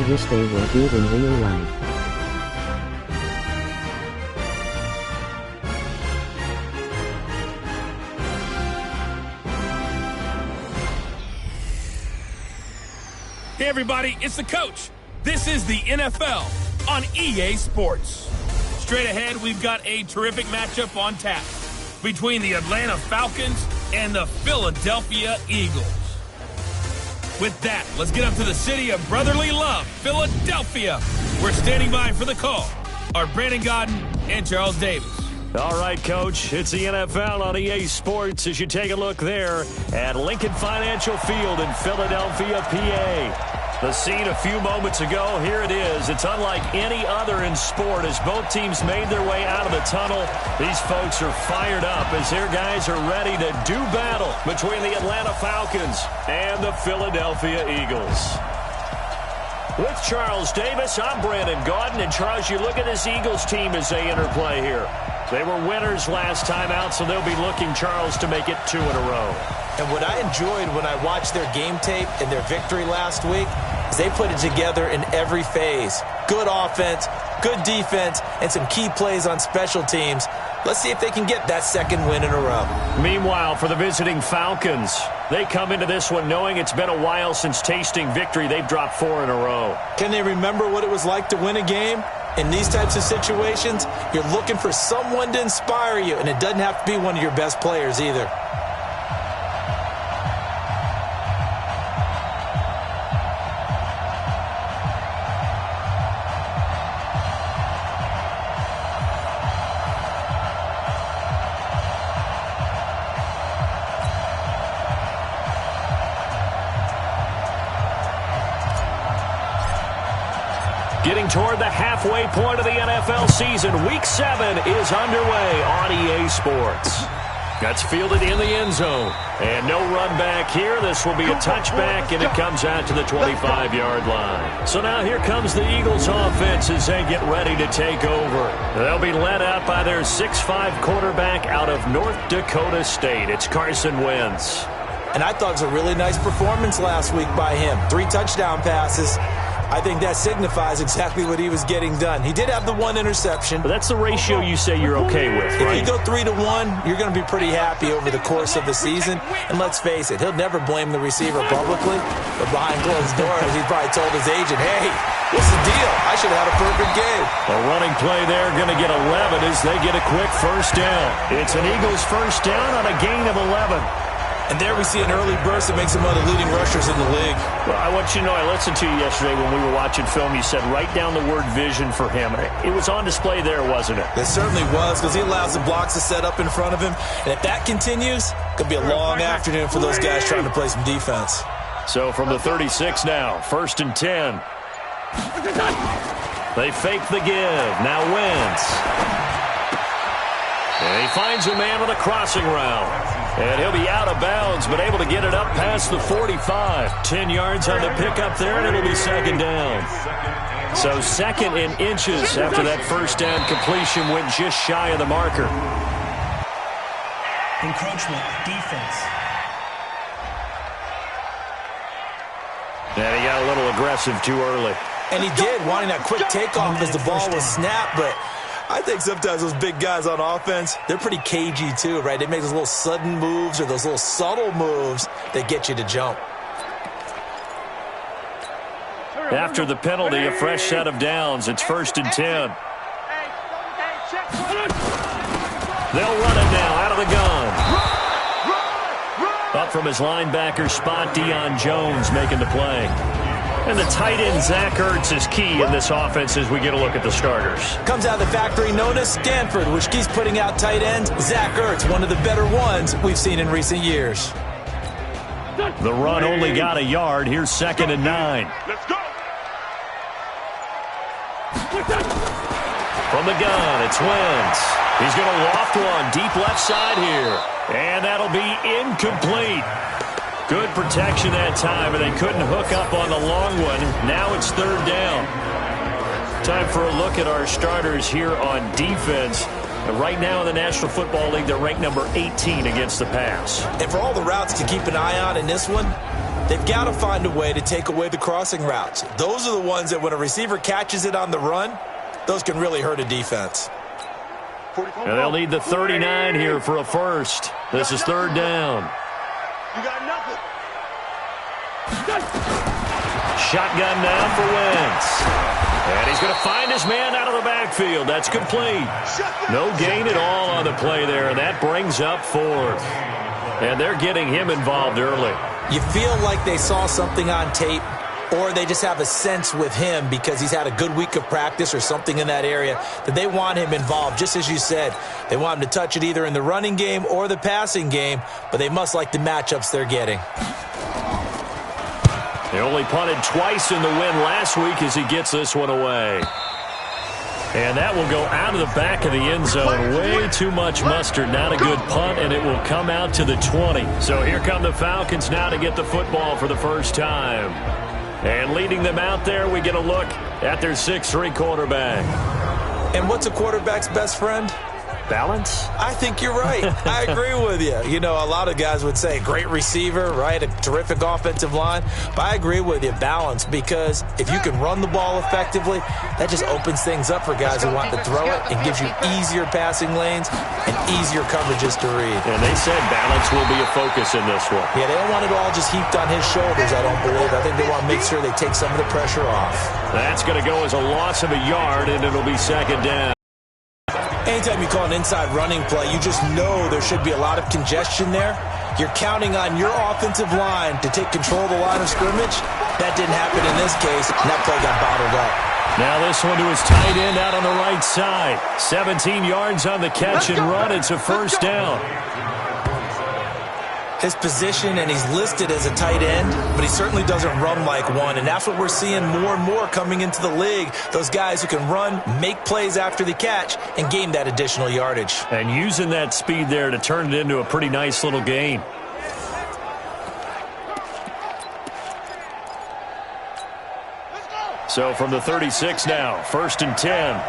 wish they were good in real life. Hey everybody, it's the coach. This is the NFL on EA Sports. Straight ahead, we've got a terrific matchup on tap between the Atlanta Falcons and the Philadelphia Eagles. With that, let's get up to the city of brotherly love, Philadelphia. We're standing by for the call are Brandon Godden and Charles Davis. All right, Coach, it's the NFL on EA Sports as you take a look there at Lincoln Financial Field in Philadelphia, PA. The scene a few moments ago, here it is. It's unlike any other in sport as both teams made their way out of the tunnel. These folks are fired up as their guys are ready to do battle between the Atlanta Falcons and the Philadelphia Eagles. With Charles Davis, I'm Brandon Godden. And Charles, you look at this Eagles team as they interplay here. They were winners last time out, so they'll be looking, Charles, to make it 2 in a row. And what I enjoyed when I watched their game tape and their victory last week is they put it together in every phase. Good offense, good defense, and some key plays on special teams. Let's see if they can get that second win in a row. Meanwhile, for the visiting Falcons, they come into this one knowing it's been a while since tasting victory. They've dropped 4 in a row. Can they remember what it was like to win a game? In these types of situations, you're looking for someone to inspire you, and it doesn't have to be one of your best players either. Getting toward the halfway point of the NFL season, Week 7 is underway on EA Sports. That's fielded in the end zone. And no run back here. This will be a touchback, and it comes out to the 25-yard line. So now here comes the Eagles offense as they get ready to take over. They'll be led out by their 6'5 quarterback out of North Dakota State. It's Carson Wentz. And I thought it was a really nice performance last week by him. 3 touchdown passes. I think that signifies exactly what he was getting done. He did have the 1 interception. But that's the ratio you say you're okay with, right? If you go 3-1, you're going to be pretty happy over the course of the season. And let's face it, he'll never blame the receiver publicly. But behind closed doors, he probably told his agent, hey, what's the deal? I should have had a perfect game. A running play there, going to get 11 as they get a quick first down. It's an Eagles first down on a gain of 11. And there we see an early burst that makes him one of the leading rushers in the league. Well, I want you to know, I listened to you yesterday when we were watching film. You said write down the word vision for him. It was on display there, wasn't it? It certainly was, because he allows the blocks to set up in front of him. And if that continues, it could be a long afternoon for those guys trying to play some defense. So from the 36 now, 1st and 10. They fake the give. Now Wentz. And he finds a man with a crossing route. And he'll be out of bounds, but able to get it up past the 45. 10 yards on the pickup there, and it'll be 2nd down. So 2nd in inches after that first down completion went just shy of the marker. Encroachment, defense. And he got a little aggressive too early. And he did, wanting that quick takeoff as the ball was snapped, but I think sometimes those big guys on offense, they're pretty cagey too, right? They make those little sudden moves or those little subtle moves that get you to jump. After the penalty, a fresh set of downs. It's 1st and 10. They'll run it now out of the gun. Up from his linebacker spot, Deion Jones making the play. And the tight end, Zach Ertz, is key in this offense as we get a look at the starters. Comes out of the factory known as Stanford, which keeps putting out tight ends. Zach Ertz, one of the better ones we've seen in recent years. The run only got a yard. Here's 2nd and 9. Let's go. From the gun, it's Wentz. He's going to loft one deep left side here. And that'll be incomplete. Good protection that time, and they couldn't hook up on the long one. Now it's 3rd down. Time for a look at our starters here on defense. Right now in the National Football League, they're ranked number 18 against the pass. And for all the routes to keep an eye on in this one, They've got to find a way to take away the crossing routes. Those are the ones that when a receiver catches it on the run, those can really hurt a defense. And they'll need the 39 here for a first. This is third down. You got nothing. Shotgun now for Wentz. And he's going to find his man out of the backfield. That's complete. No gain at all on the play there, and that brings up fourth. And they're getting him involved early. You feel like they saw something on tape, or they just have a sense with him because he's had a good week of practice or something in that area that they want him involved. Just as you said, they want him to touch it either in the running game or the passing game, but they must like the matchups they're getting. They only punted twice in the win last week as he gets this one away. And that will go out of the back of the end zone. Way too much mustard. Not a good punt, and it will come out to the 20. So here come the Falcons now to get the football for the first time. And leading them out there, we get a look at their 6'3" quarterback. And what's a quarterback's best friend? Balance? I think you're right. I agree with you. You know, a lot of guys would say great receiver, right? A terrific offensive line. But I agree with you, balance, because if you can run the ball effectively, that just opens things up for guys who want to throw it and gives you easier passing lanes and easier coverages to read. And they said balance will be a focus in this one. Yeah, they don't want it all just heaped on his shoulders, I don't believe. I think they want to make sure they take some of the pressure off. That's going to go as a loss of a yard, and it'll be second down. Anytime you call an inside running play, you just know there should be a lot of congestion there. You're counting on your offensive line to take control of the line of scrimmage. That didn't happen in this case, and that play got bottled up. Now this one to his tight end out on the right side. 17 yards on the catch and run. It's a first down. His position, and he's listed as a tight end, but he certainly doesn't run like one, and that's what we're seeing more and more coming into the league. Those guys who can run, make plays after the catch, and gain that additional yardage. And using that speed there to turn it into a pretty nice little gain. So from the 36 now, 1st and 10.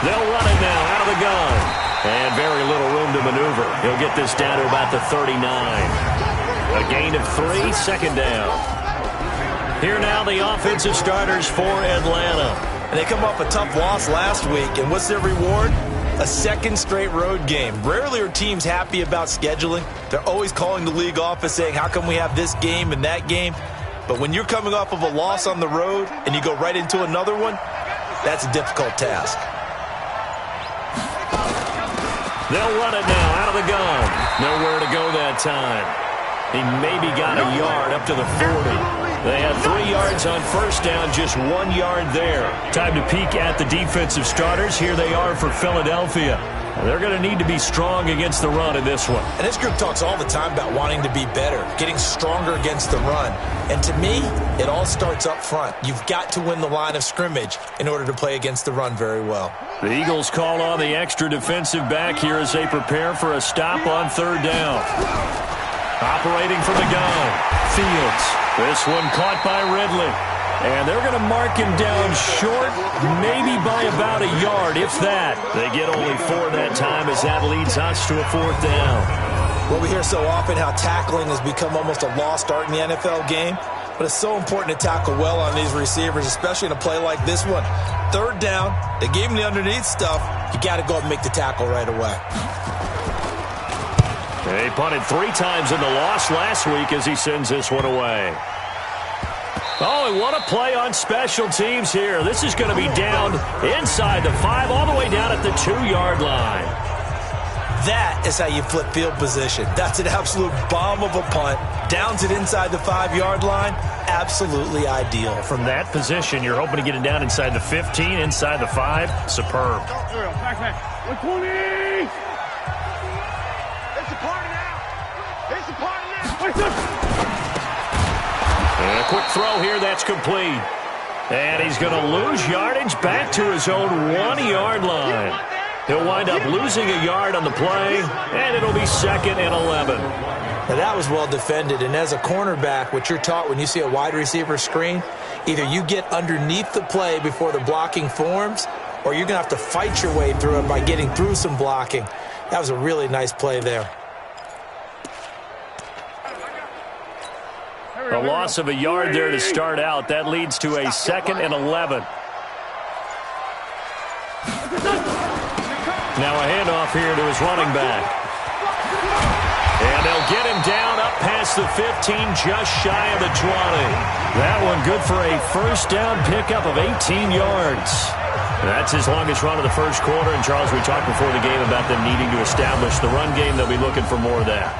They'll run it now out of the gun. And very little room to maneuver. He'll get this down to about the 39. A gain of 3, second down. Here now the offensive starters for Atlanta. And they come off a tough loss last week, and what's their reward? A second straight road game. Rarely are teams happy about scheduling. They're always calling the league office saying, how come we have this game and that game? But when you're coming off of a loss on the road and you go right into another one, that's a difficult task. They'll run it now out of the gun. Nowhere to go that time. He maybe got a yard up to the 40. They had 3 yards on first down, just 1 yard there. Time to peek at the defensive starters. Here they are for Philadelphia. They're going to need to be strong against the run in this one. And this group talks all the time about wanting to be better, getting stronger against the run. And to me, it all starts up front. You've got to win the line of scrimmage in order to play against the run very well. The Eagles call on the extra defensive back here as they prepare for a stop on third down. Operating from the gun, Fields. This one caught by Ridley. And they're going to mark him down short, maybe by about a yard, if that. They get only 4 that time as that leads us to a 4th down. Well, we hear so often how tackling has become almost a lost art in the NFL game. But it's so important to tackle well on these receivers, especially in a play like this one. Third down, they gave him the underneath stuff. You got to go and make the tackle right away. They punted 3 times in the loss last week as he sends this one away. Oh, and what a play on special teams here. This is going to be down inside the 5, all the way down at the 2-yard line. That is how you flip field position. That's an absolute bomb of a punt. Downs it inside the 5-yard line. Absolutely ideal. From that position, you're hoping to get it down inside the 15, inside the 5. Superb. Back. 120. It's a party now. It's a party now. And a quick throw here, that's complete. And he's going to lose yardage back to his own 1-yard line. He'll wind up losing a yard on the play, and it'll be 2nd and 11. Now that was well defended, and as a cornerback, what you're taught when you see a wide receiver screen, either you get underneath the play before the blocking forms, or you're going to have to fight your way through it by getting through some blocking. That was a really nice play there. A loss of a yard there to start out. That leads to a 2nd and 11. Now a handoff here to his running back. And they'll get him down up past the 15, just shy of the 20. That one good for a first down pickup of 18 yards. That's his longest run of the first quarter. And, Charles, we talked before the game about them needing to establish the run game. They'll be looking for more of that.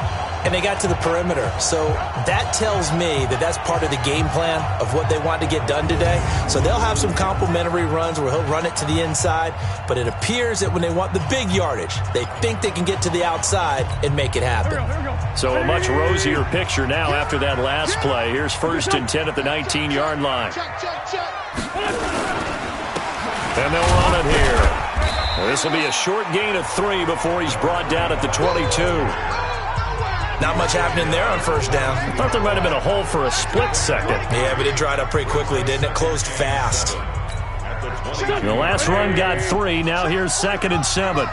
And they got to the perimeter. So that tells me that that's part of the game plan of what they want to get done today. So they'll have some complimentary runs where he'll run it to the inside. But it appears that when they want the big yardage, they think they can get to the outside and make it happen. So a much rosier picture now after that last play. Here's 1st and 10 at the 19-yard line. And they'll run it here. This will be a short gain of 3 before he's brought down at the 22. Not much happening there on first down. I thought there might have been a hole for a split second. Yeah, but it dried up pretty quickly, didn't it? Closed fast. The last run got 3. Now here's 2nd and 7.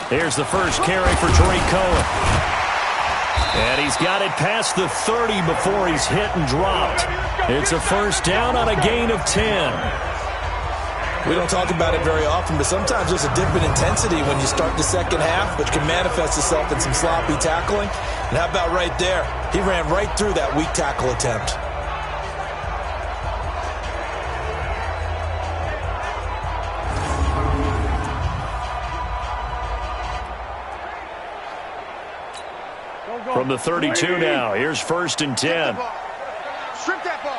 Here's the first carry for Tariq Cohen. And he's got it past the 30 before he's hit and dropped. It's a first down on a gain of 10. We don't talk about it very often, but sometimes there's a dip in intensity when you start the second half, which can manifest itself in some sloppy tackling. And how about right there? He ran right through that weak tackle attempt. From the 32 now, here's 1st and 10. Strip that ball.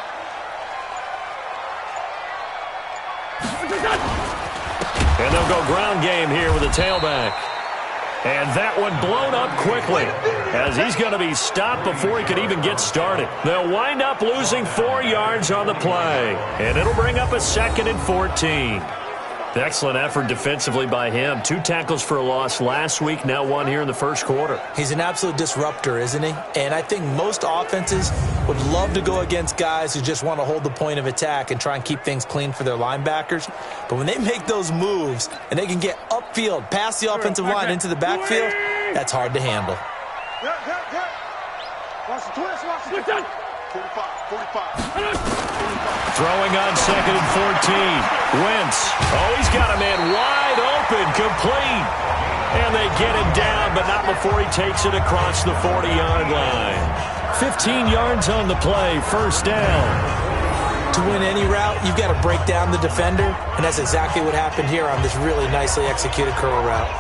And they'll go ground game here with a tailback. And that one blown up quickly as he's going to be stopped before he could even get started. They'll wind up losing 4 yards on the play. And it'll bring up a 2nd and 14. Excellent effort defensively by him. 2 tackles for a loss last week, now 1 here in the first quarter. He's an absolute disruptor, isn't he? And I think most offenses would love to go against guys who just want to hold the point of attack and try and keep things clean for their linebackers. But when they make those moves and they can get upfield, past the offensive line into the backfield, that's hard to handle. Watch the twist, watch the twist. 45. Throwing on 2nd and 14. Wentz. Oh, he's got a man wide open, complete. And they get him down, but not before he takes it across the 40-yard line. 15 yards on the play, first down. To win any route, you've got to break down the defender, and that's exactly what happened here on this really nicely executed curl route.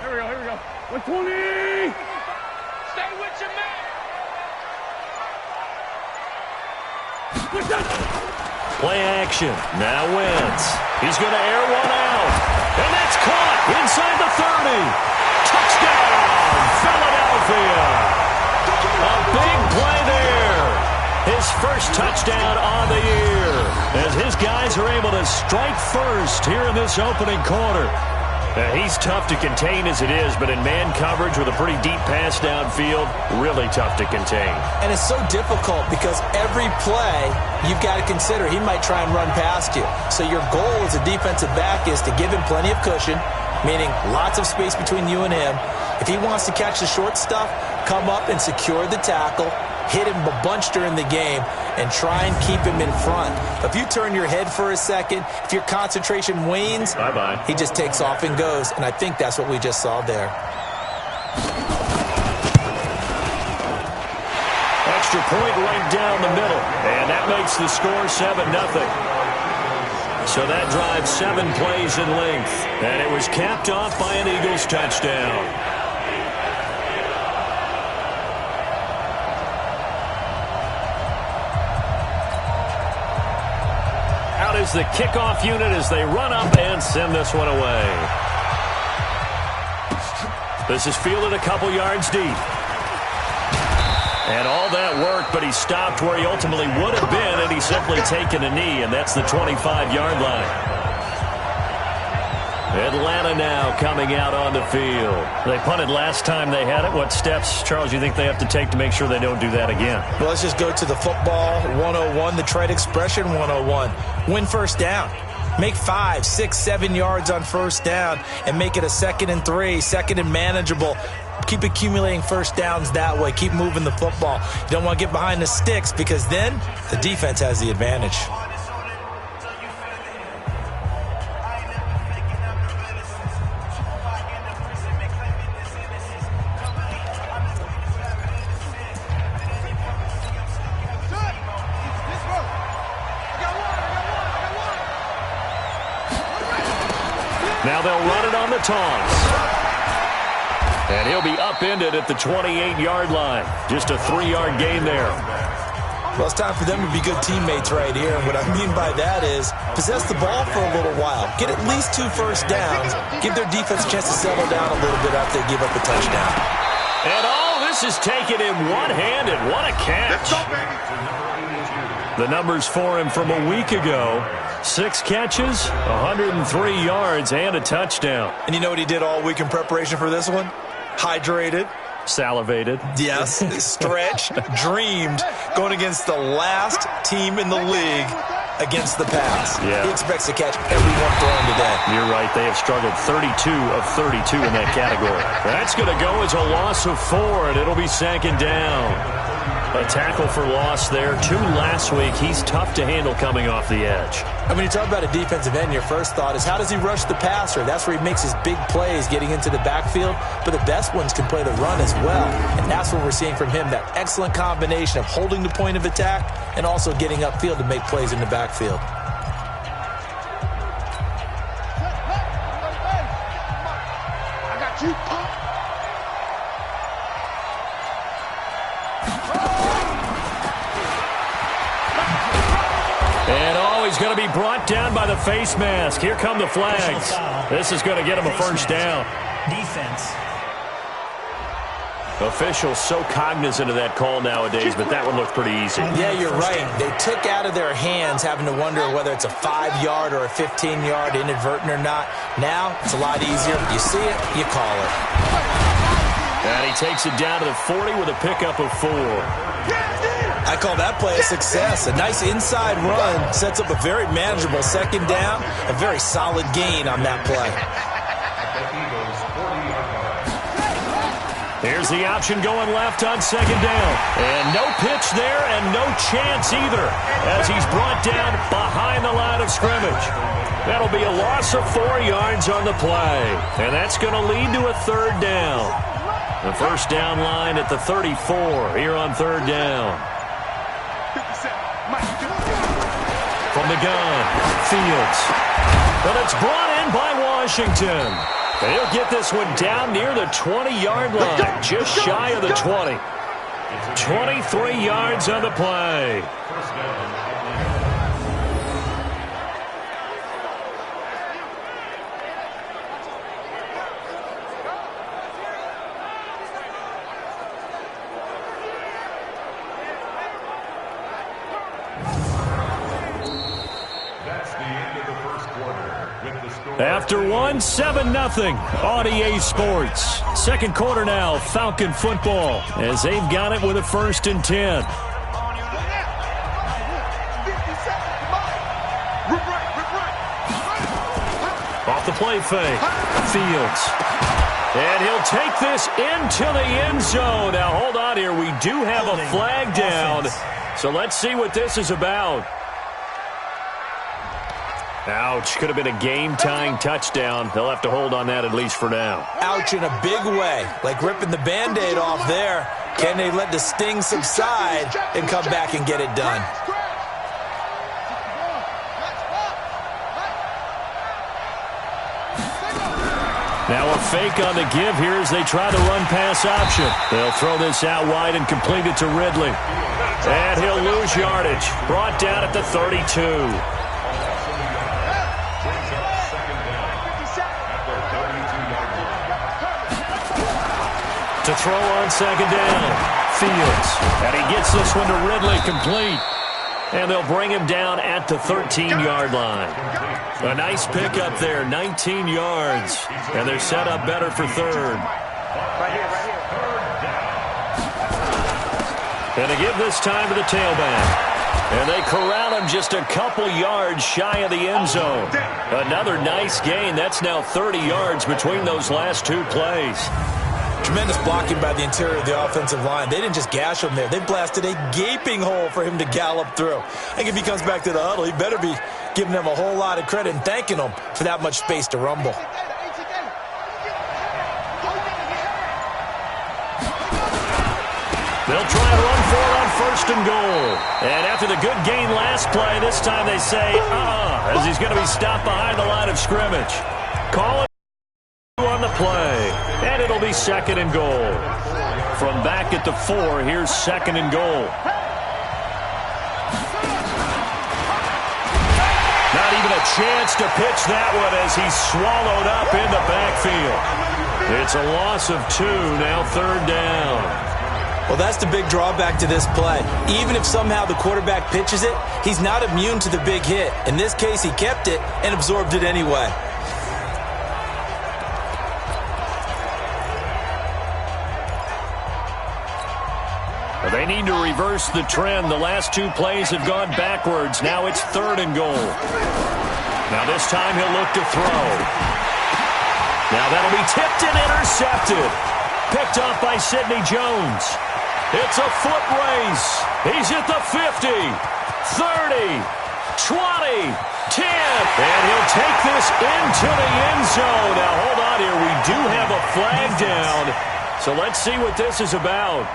Here we go. 120. Stay with your man. Play action. Now Wentz. He's going to air one out. And that's caught inside the 30. Touchdown, Philadelphia. A big play there. His first touchdown on the year as his guys are able to strike first here in this opening quarter. He's tough to contain as it is, but in man coverage with a pretty deep pass downfield, really tough to contain. And it's so difficult because every play you've got to consider he might try and run past you. So your goal as a defensive back is to give him plenty of cushion, meaning lots of space between you and him. If he wants to catch the short stuff, come up and secure the tackle, hit him a bunch during the game, and try and keep him in front. If you turn your head for a second, if your concentration wanes, bye-bye. He just takes off and goes, and I think that's what we just saw there. Extra point right down the middle, and that makes the score 7-0. So that drives 7 plays in length, and it was capped off by an Eagles touchdown. Out is the kickoff unit as they run up and send this one away. This is fielded a couple yards deep. And all that work, but he stopped where he ultimately would have been, and he's simply taken a knee, and that's the 25-yard line. Atlanta Carolina now coming out on the field. They punted last time they had it. What steps, Charles, you think they have to take to make sure they don't do that again? Well, let's just go to the football 101, the trade expression 101. Win first down. Make 5, 6, 7 yards on first down and make it a 2nd and 3, 2nd and manageable. Keep accumulating first downs that way. Keep moving the football. You don't want to get behind the sticks because then the defense has the advantage. Now they'll run it on the toss. And he'll be upended at the 28-yard line. Just a 3-yard gain there. Well, it's time for them to be good teammates right here. And what I mean by that is possess the ball for a little while. Get at least 2 first downs. Give their defense a chance to settle down a little bit after they give up a touchdown. And all this is taken in one-handed. What a catch. The numbers for him from a week ago. 6 catches, 103 yards, and a touchdown. And you know what he did all week in preparation for this one? Hydrated. Salivated. Yes, stretched, dreamed, going against the last team in the league against the pass. Yeah. He expects to catch everyone thrown today. You're right. They have struggled 32 of 32 in that category. That's going to go as a loss of 4, and it'll be 2nd down. A tackle for loss there. 2 last week. He's tough to handle coming off the edge. And when you talk about a defensive end, your first thought is how does he rush the passer? That's where he makes his big plays getting into the backfield. But the best ones can play the run as well. And that's what we're seeing from him, that excellent combination of holding the point of attack and also getting upfield to make plays in the backfield. I got you. He's going to be brought down by the face mask. Here come the flags. This is going to get him a first down. Defense. Officials so cognizant of that call nowadays, but that one looked pretty easy. Yeah, you're right. They took out of their hands having to wonder whether it's a 5-yard or a 15-yard, inadvertent or not. Now, it's a lot easier. You see it, you call it. And he takes it down to the 40 with a pickup of 4. I call that play a success. A nice inside run sets up a very manageable 2nd down, a very solid gain on that play. Here's the option going left on 2nd down. And no pitch there and no chance either as he's brought down behind the line of scrimmage. That'll be a loss of 4 yards on the play. And that's going to lead to a 3rd down. The first down line at the 34 here on 3rd down. From the gun, Fields. But it's brought in by Washington. They'll get this one down near the 20-yard line, just shy of the 20. 23 yards on the play. After 7-0 on EA Sports. 2nd quarter now, Falcon football, as they've got it with a 1st and 10. Off the play fake, Fields. And he'll take this into the end zone. Now, hold on here. We do have a flag down. So let's see what this is about. Ouch. Could have been a game-tying touchdown. They'll have to hold on that at least for now. Ouch in a big way. Like ripping the Band-Aid off there. Can they let the sting subside and come back and get it done? Now a fake on the give here as they try the run-pass option. They'll throw this out wide and complete it to Ridley. And he'll lose yardage. Brought down at the 32. To throw on 2nd down, Fields. And he gets this one to Ridley complete. And they'll bring him down at the 13-yard line. A nice pickup there, 19 yards. And they're set up better for third. And they give this time to the tailback. And they corral him just a couple yards shy of the end zone. Another nice gain. That's now 30 yards between those last two plays. Tremendous blocking by the interior of the offensive line. They didn't just gash him there. They blasted a gaping hole for him to gallop through. I think if he comes back to the huddle, he better be giving them a whole lot of credit and thanking them for that much space to rumble. They'll try and run for it on first and goal. And after the good gain last play, this time they say, as he's going to be stopped behind the line of scrimmage. Call it on the play. And it'll be second and goal. From back at the 4, here's second and goal. Not even a chance to pitch that one as he's swallowed up in the backfield. It's a loss of 2, now third down. Well, that's the big drawback to this play. Even if somehow the quarterback pitches it, he's not immune to the big hit. In this case, he kept it and absorbed it anyway. Well, they need to reverse the trend. The last two plays have gone backwards. Now it's third and goal. Now this time he'll look to throw. Now that'll be tipped and intercepted. Picked off by Sidney Jones. It's a foot race. He's at the 50, 30, 20, 10. And he'll take this into the end zone. Now, hold on here. We do have a flag down. So let's see what this is about.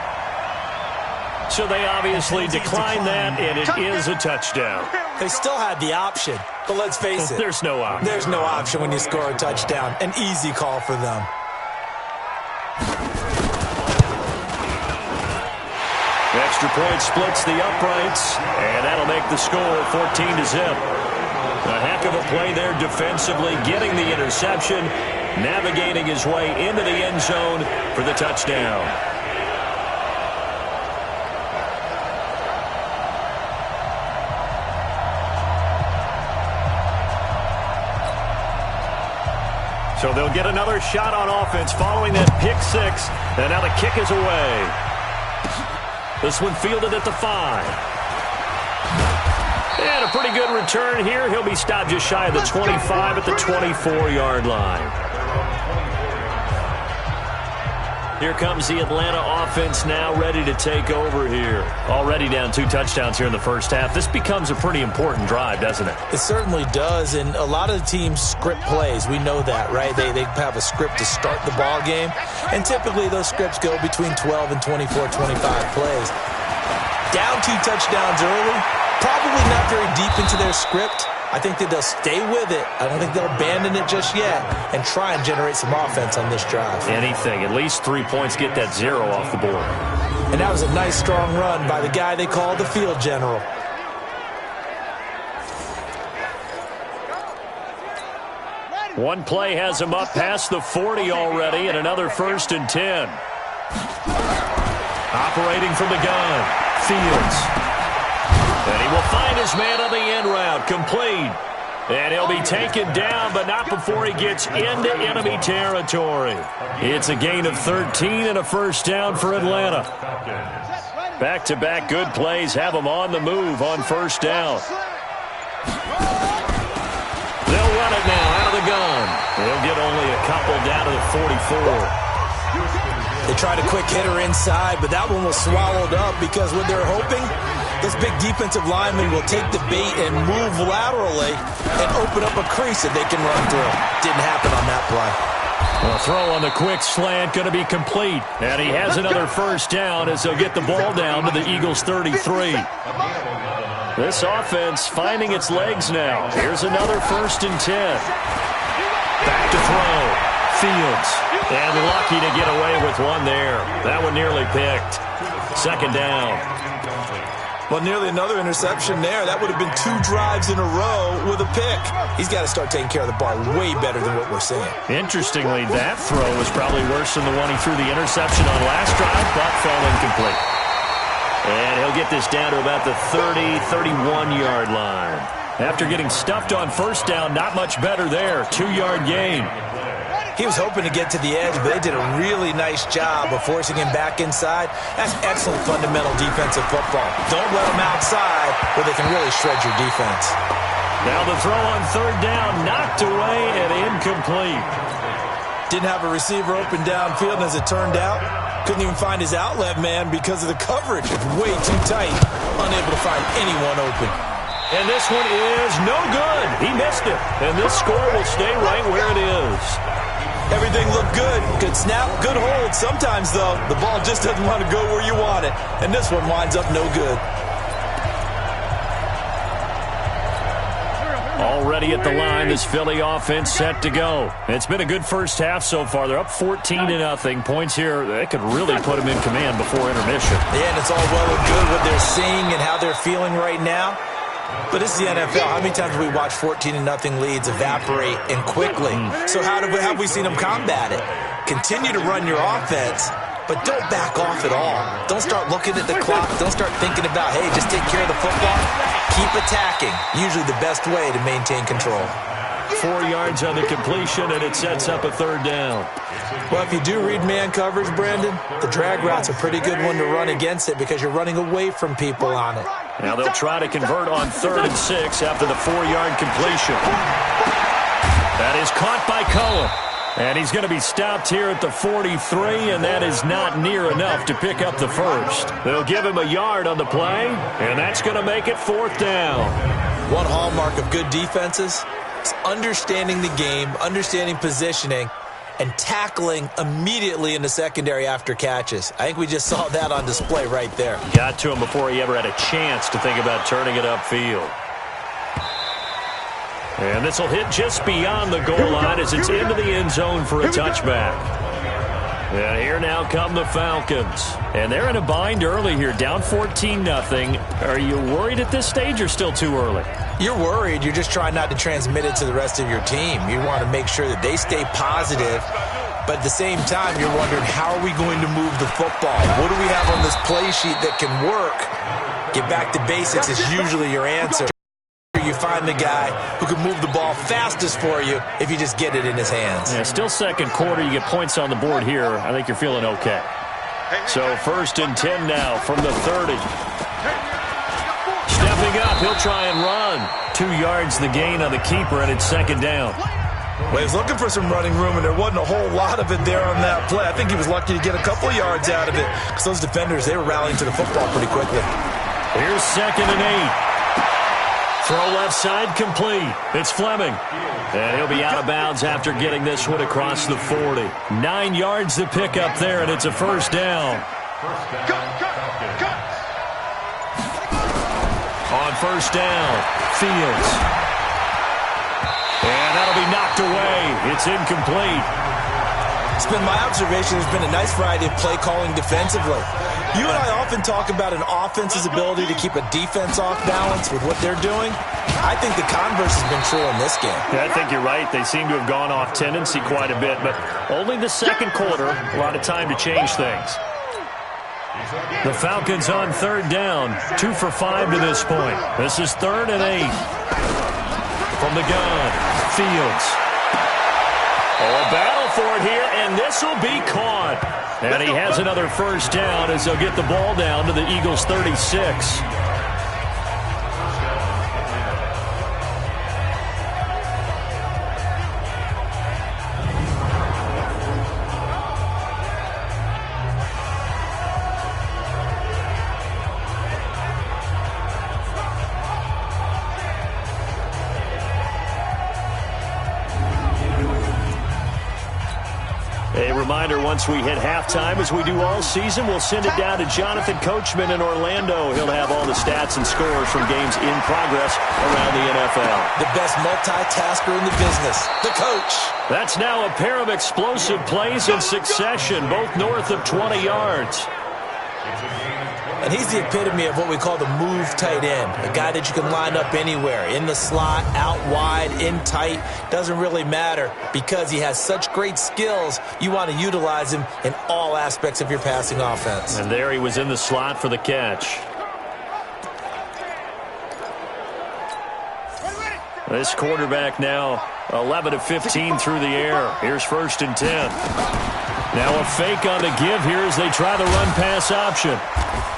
So they obviously declined that, and it is a touchdown. They still had the option, but let's face it. There's no option. There's no option when you score a touchdown. An easy call for them. Extra point splits the uprights, and that'll make the score 14-0. A heck of a play there defensively, getting the interception, navigating his way into the end zone for the touchdown. So they'll get another shot on offense following that pick 6, and now the kick is away. This one fielded at the 5. And a pretty good return here. He'll be stopped just shy of the 25 at the 24-yard line. Here comes the Atlanta offense now ready to take over here. Already down 2 touchdowns here in the first half. This becomes a pretty important drive, doesn't it? It certainly does, and a lot of the teams script plays. We know that, right? They have a script to start the ball game, and typically those scripts go between 12 and 24, 25 plays. Down 2 touchdowns early, probably not very deep into their script. I think that they'll stay with it. I don't think they'll abandon it just yet and try and generate some offense on this drive. Anything. At least 3 points, get that 0 off the board. And that was a nice, strong run by the guy they call the field general. One play has him up past the 40 already, and another 1st and 10. Operating from the gun, Fields. And he will find his man on the end route, complete. And he'll be taken down, but not before he gets into enemy territory. It's a gain of 13 and a first down for Atlanta. Back-to-back good plays have them on the move on first down. They'll run it now out of the gun. They'll get only a couple down to the 44. They tried a quick hitter inside, but that one was swallowed up because what they're hoping, this big defensive lineman will take the bait and move laterally and open up a crease that they can run through. Didn't happen on that play. A throw on the quick slant going to be complete. And he has another first down as they'll get the ball down to the Eagles' 33. This offense finding its legs now. Here's another 1st and 10. Back to throw. Fields. And lucky to get away with one there. That one nearly picked. Second down. Well, nearly another interception there. That would have been 2 drives in a row with a pick. He's got to start taking care of the ball way better than what we're seeing. Interestingly, that throw was probably worse than the one he threw the interception on last drive, but fell incomplete. And he'll get this down to about the 30, 31-yard line. After getting stuffed on first down, not much better there. 2-yard gain. He was hoping to get to the edge, but they did a really nice job of forcing him back inside. That's excellent fundamental defensive football. Don't let them outside where they can really shred your defense. Now the throw on third down, knocked away and incomplete. Didn't have a receiver open downfield, and as it turned out, couldn't even find his outlet man because of the coverage. It's way too tight. Unable to find anyone open. And this one is no good. He missed it. And this score will stay right where it is. Everything looked good. Good snap, good hold. Sometimes, though, the ball just doesn't want to go where you want it. And this one winds up no good. Already at the line, this Philly offense set to go. It's been a good first half so far. They're up 14-0. Points here, they could really put them in command before intermission. Yeah, and it's all well and good what they're seeing and how they're feeling right now. But this is the NFL. How many times have we watched 14-0 leads evaporate and quickly? So how have we seen them combat it? Continue to run your offense, but don't back off at all. Don't start looking at the clock. Don't start thinking about, hey, just take care of the football. Keep attacking. Usually the best way to maintain control. 4 yards on the completion, and it sets up a third down. Well, if you do read man coverage, Brandon, the drag route's a pretty good one to run against it because you're running away from people on it. Now they'll try to convert on 3rd and 6 after the 4-yard completion. That is caught by Cohen. And he's going to be stopped here at the 43, and that is not near enough to pick up the first. They'll give him a yard on the play, and that's going to make it 4th down. One hallmark of good defenses is understanding the game, understanding positioning, and tackling immediately in the secondary after catches. I think we just saw that on display right there. Got to him before he ever had a chance to think about turning it upfield. And this will hit just beyond the goal line as it's into the end zone for a touchback. And here now come the Falcons. And they're in a bind early here, down 14-0. Are you worried at this stage or still too early? You're worried. You're just trying not to transmit it to the rest of your team. You want to make sure that they stay positive. But at the same time, you're wondering, how are we going to move the football? What do we have on this play sheet that can work? Get back to basics is usually your answer. You find the guy who can move the ball fastest for you if you just get it in his hands. Yeah, still second quarter. You get points on the board here. I think you're feeling okay. So 1st and 10 now from the 30. Stepping up, he'll try and run. 2 yards the gain on the keeper, and it's 2nd down. Well, he was looking for some running room, and there wasn't a whole lot of it there on that play. I think he was lucky to get a couple of yards out of it because those defenders, they were rallying to the football pretty quickly. Here's 2nd and 8. Throw left side complete. It's Fleming. And he'll be out of bounds after getting this one across the 40. 9 yards to pick up there, and it's a 1st down. On 1st down, Fields. And that'll be knocked away. It's incomplete. It's been my observation there's been a nice variety of play calling defensively. You and I often talk about an offense's ability to keep a defense off balance with what they're doing. I think the converse has been true in this game. Yeah, I think you're right. They seem to have gone off tendency quite a bit, but only the 2nd quarter, a lot of time to change things. The Falcons on 3rd down, 2 for 5 to this point. This is 3rd and 8. From the gun, Fields. Oh, a battle for it here, and this will be caught. And he has another 1st down as they'll get the ball down to the Eagles' 36. A reminder, once we hit halftime, as we do all season, we'll send it down to Jonathan Coachman in Orlando. He'll have all the stats and scores from games in progress around the NFL. The best multitasker in the business, the coach. That's now a pair of explosive plays in succession, both north of 20 yards. And he's the epitome of what we call the move tight end, a guy that you can line up anywhere, in the slot, out wide, in tight, doesn't really matter because he has such great skills. You want to utilize him in all aspects of your passing offense. And there he was in the slot for the catch. This quarterback now 11 of 15 through the air. Here's 1st and 10. Now a fake on the give here as they try the run pass option.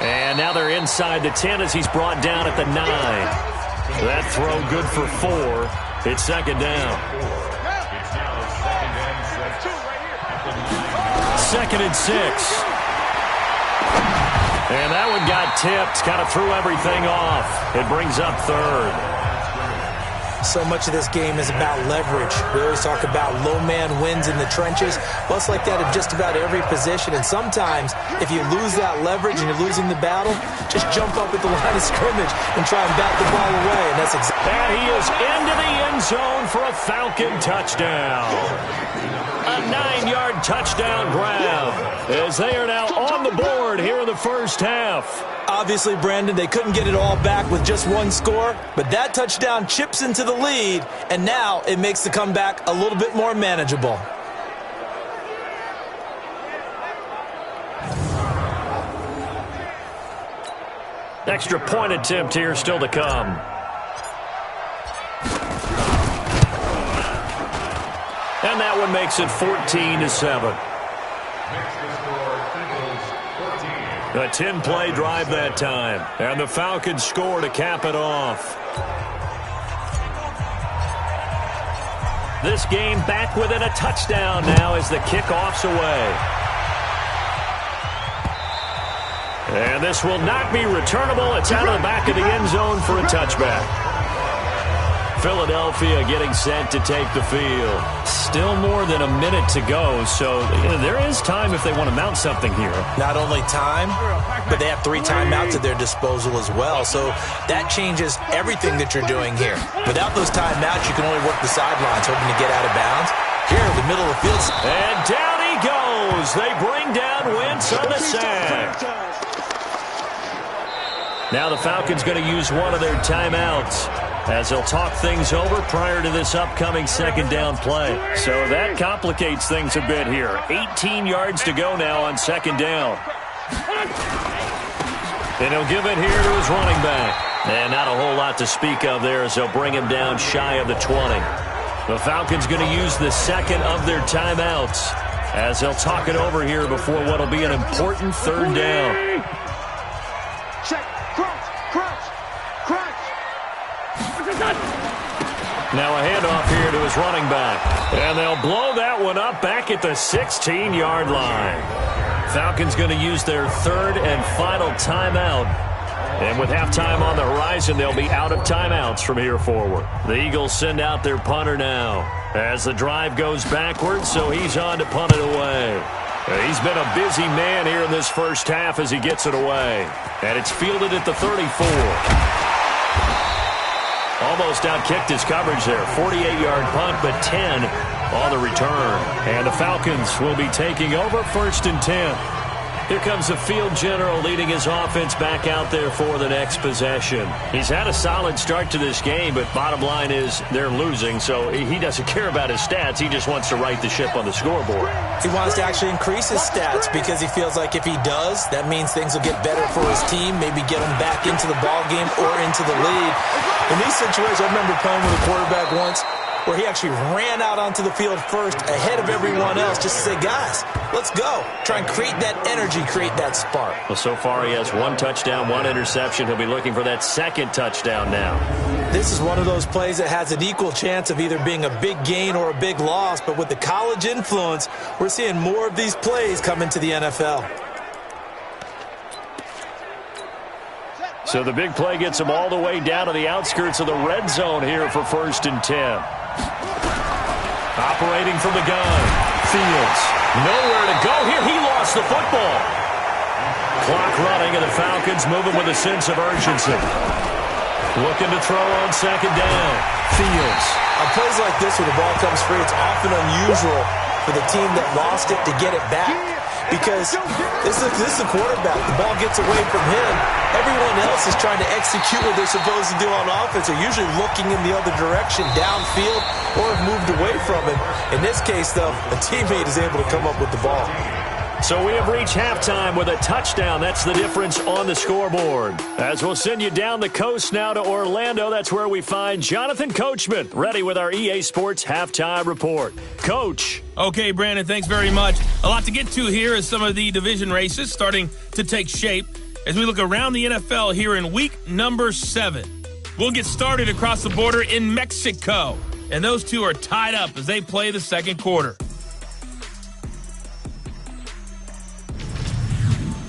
And now they're inside the 10 as he's brought down at the 9. That throw good for 4. It's 2nd down. 2nd and 6. And that one got tipped, kind of threw everything off. It brings up 3rd. So much of this game is about leverage. We always talk about low man wins in the trenches. Well, it's like that in just about every position. And sometimes, if you lose that leverage and you're losing the battle, just jump up at the line of scrimmage and try and bat the ball away. And that's exactly. And he is into the end zone for a Falcon touchdown. A 9-yard touchdown grab as they are now on the board here in the first half. Obviously, Brandon, they couldn't get it all back with just one score, but that touchdown chips into the lead, and now it makes the comeback a little bit more manageable. Extra point attempt here still to come. And that one makes it 14-7. A 10-play drive that time. And the Falcons score to cap it off. This game back within a touchdown now as the kickoff's away. And this will not be returnable. It's out of the back of the end zone for a touchback. Philadelphia getting set to take the field. Still more than a minute to go, so there is time if they want to mount something here. Not only time, but they have 3 timeouts at their disposal as well, so that changes everything that you're doing here. Without those timeouts, you can only work the sidelines, hoping to get out of bounds. Here in the middle of the field. And down he goes. They bring down Wentz on the sack. Now the Falcons going to use one of their timeouts as they'll talk things over prior to this upcoming 2nd down play. So that complicates things a bit here. 18 yards to go now on 2nd down. And he'll give it here to his running back. And not a whole lot to speak of there as they'll bring him down shy of the 20. The Falcons going to use the 2nd of their timeouts as they'll talk it over here before what will be an important 3rd down. Now a handoff here to his running back. And they'll blow that one up back at the 16-yard line. Falcons going to use their 3rd and final timeout. And with halftime on the horizon, they'll be out of timeouts from here forward. The Eagles send out their punter now as the drive goes backwards, so he's on to punt it away. He's been a busy man here in this first half as he gets it away. And it's fielded at the 34. Almost outkicked his coverage there. 48-yard punt, but 10 on the return. And the Falcons will be taking over 1st and 10. Here comes the field general leading his offense back out there for the next possession. He's had a solid start to this game, but bottom line is they're losing, so he doesn't care about his stats. He just wants to right the ship on the scoreboard. He wants to actually increase his stats because he feels like if he does, that means things will get better for his team, maybe get him back into the ball game or into the lead. In these situations, I remember playing with a quarterback once where he actually ran out onto the field first ahead of everyone else just to say, guys, let's go. Try and create that energy, create that spark. Well, so far he has 1 touchdown, 1 interception. He'll be looking for that 2nd touchdown now. This is one of those plays that has an equal chance of either being a big gain or a big loss, but with the college influence, we're seeing more of these plays come into the NFL. So the big play gets him all the way down to the outskirts of the red zone here for 1st and 10. Operating from the gun. Fields. Nowhere to go here. He lost the football. Clock running, and the Falcons moving with a sense of urgency. Looking to throw on 2nd down. Fields. On plays like this where the ball comes free, it's often unusual for the team that lost it to get it back. Because this is the quarterback. The ball gets away from him. Everyone else is trying to execute what they're supposed to do on offense. They're usually looking in the other direction, downfield, or have moved away from him. In this case, though, a teammate is able to come up with the ball. So we have reached halftime with a touchdown. That's the difference on the scoreboard. As we'll send you down the coast now to Orlando, that's where we find Jonathan Coachman, ready with our EA Sports Halftime Report. Coach. Okay, Brandon, thanks very much. A lot to get to here as some of the division races starting to take shape as we look around the NFL here in week number 7. We'll get started across the border in Mexico, and those two are tied up as they play the second quarter.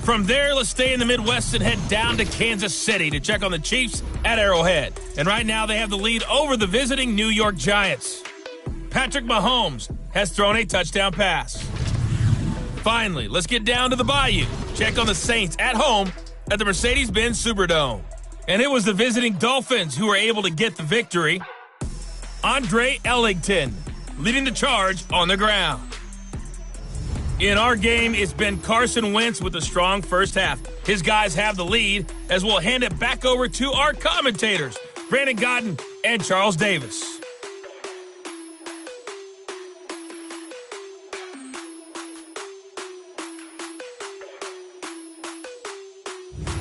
From there, let's stay in the Midwest and head down to Kansas City to check on the Chiefs at Arrowhead. And right now, they have the lead over the visiting New York Giants. Patrick Mahomes has thrown a touchdown pass. Finally, let's get down to the Bayou. Check on the Saints at home at the Mercedes-Benz Superdome. And it was the visiting Dolphins who were able to get the victory. Andre Ellington leading the charge on the ground. In our game, it's been Carson Wentz with a strong first half. His guys have the lead as we'll hand it back over to our commentators, Brandon Godden and Charles Davis.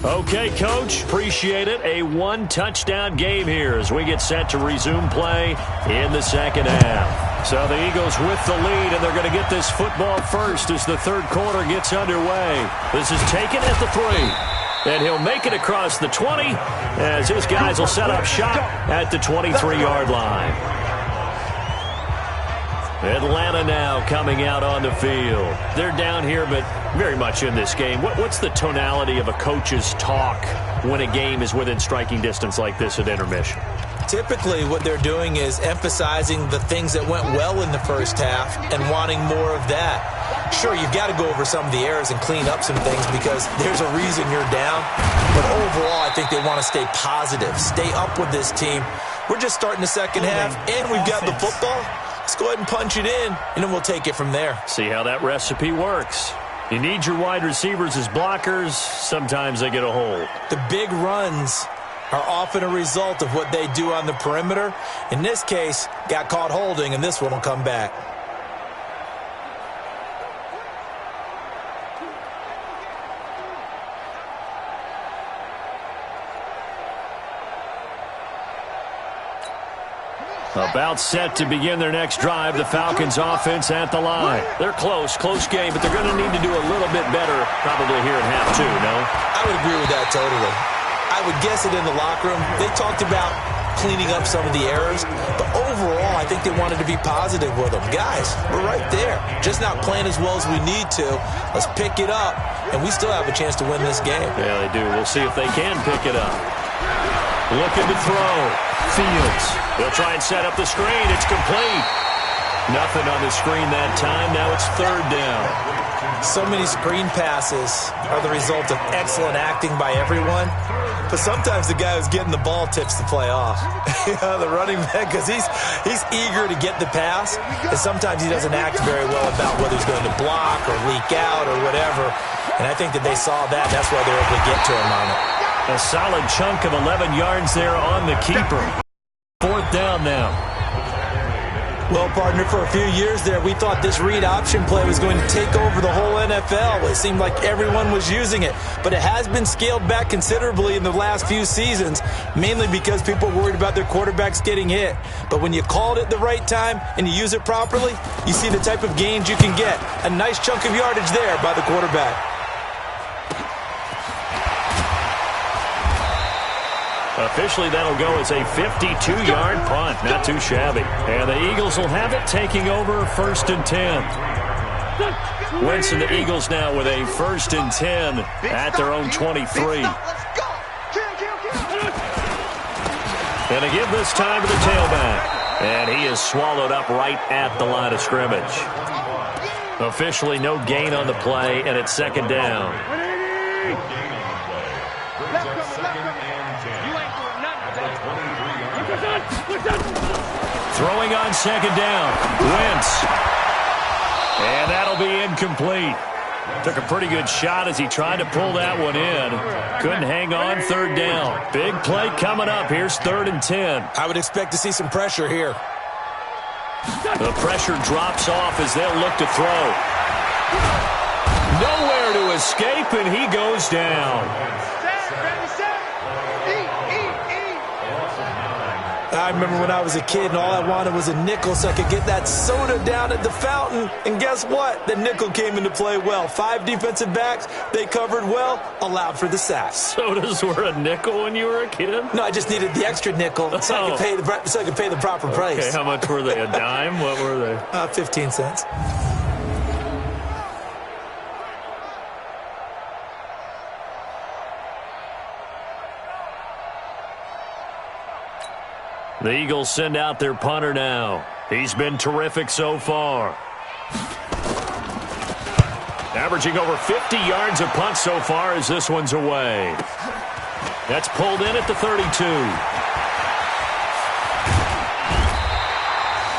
Okay, Coach, appreciate it. A one-touchdown game here as we get set to resume play in the second half. So the Eagles with the lead, and they're going to get this football first as the third quarter gets underway. This is taken at the 3, and he'll make it across the 20 as his guys will set up shop at the 23-yard line. Atlanta now coming out on the field. They're down here, but very much in this game. What's the tonality of a coach's talk when a game is within striking distance like this at intermission? Typically, what they're doing is emphasizing the things that went well in the first half and wanting more of that. Sure, you've got to go over some of the errors and clean up some things because there's a reason you're down. But overall, I think they want to stay positive, stay up with this team. We're just starting the second half, and we've got the football. Let's go ahead and punch it in, and then we'll take it from there. See how that recipe works. You need your wide receivers as blockers. Sometimes they get a hold. The big runs are often a result of what they do on the perimeter. In this case, got caught holding, and this one will come back. About set to begin their next drive, the Falcons offense at the line. They're close game, but they're going to need to do a little bit better probably here in half 2, no? I would agree with that totally. I would guess it in the locker room. They talked about cleaning up some of the errors, but overall, I think they wanted to be positive with them. Guys, we're right there. Just not playing as well as we need to. Let's pick it up, and we still have a chance to win this game. Yeah, they do. We'll see if they can pick it up. Looking to throw. Fields. They'll try and set up the screen. It's complete. Nothing on the screen that time. Now it's third down. So many screen passes are the result of excellent acting by everyone. But sometimes the guy who's getting the ball tips the play off. The running back, because he's eager to get the pass. And sometimes he doesn't act very well about whether he's going to block or leak out or whatever. And I think that they saw that. That's why they were able to get to him on it. A solid chunk of 11 yards there on the keeper. Fourth down now. Well, partner, for a few years there, we thought this read option play was going to take over the whole NFL. It seemed like everyone was using it. But it has been scaled back considerably in the last few seasons, mainly because people are worried about their quarterbacks getting hit. But when you call it at the right time and you use it properly, you see the type of gains you can get. A nice chunk of yardage there by the quarterback. Officially, that'll go as a 52-yard punt. Not too shabby. And the Eagles will have it, taking over 1st and 10. Wentz and the Eagles now with a 1st and 10 at their own 23. And they give this time to the tailback. And he is swallowed up right at the line of scrimmage. Officially, no gain on the play, and it's second down. Throwing on second down. Wentz. And that'll be incomplete. Took a pretty good shot as he tried to pull that one in. Couldn't hang on third down. Big play coming up. Here's 3rd and 10. I would expect to see some pressure here. The pressure drops off as they'll look to throw. Nowhere to escape, and he goes down. I remember when I was a kid and all I wanted was a nickel so I could get that soda down at the fountain. And guess what? The nickel came into play well. 5 defensive backs, they covered well, allowed for the sack. Sodas were a nickel when you were a kid? No, I just needed the extra nickel so I could pay the proper price. Okay, how much were they? A dime? What were they? 15 cents. The Eagles send out their punter now. He's been terrific so far. Averaging over 50 yards a punt so far as this one's away. That's pulled in at the 32.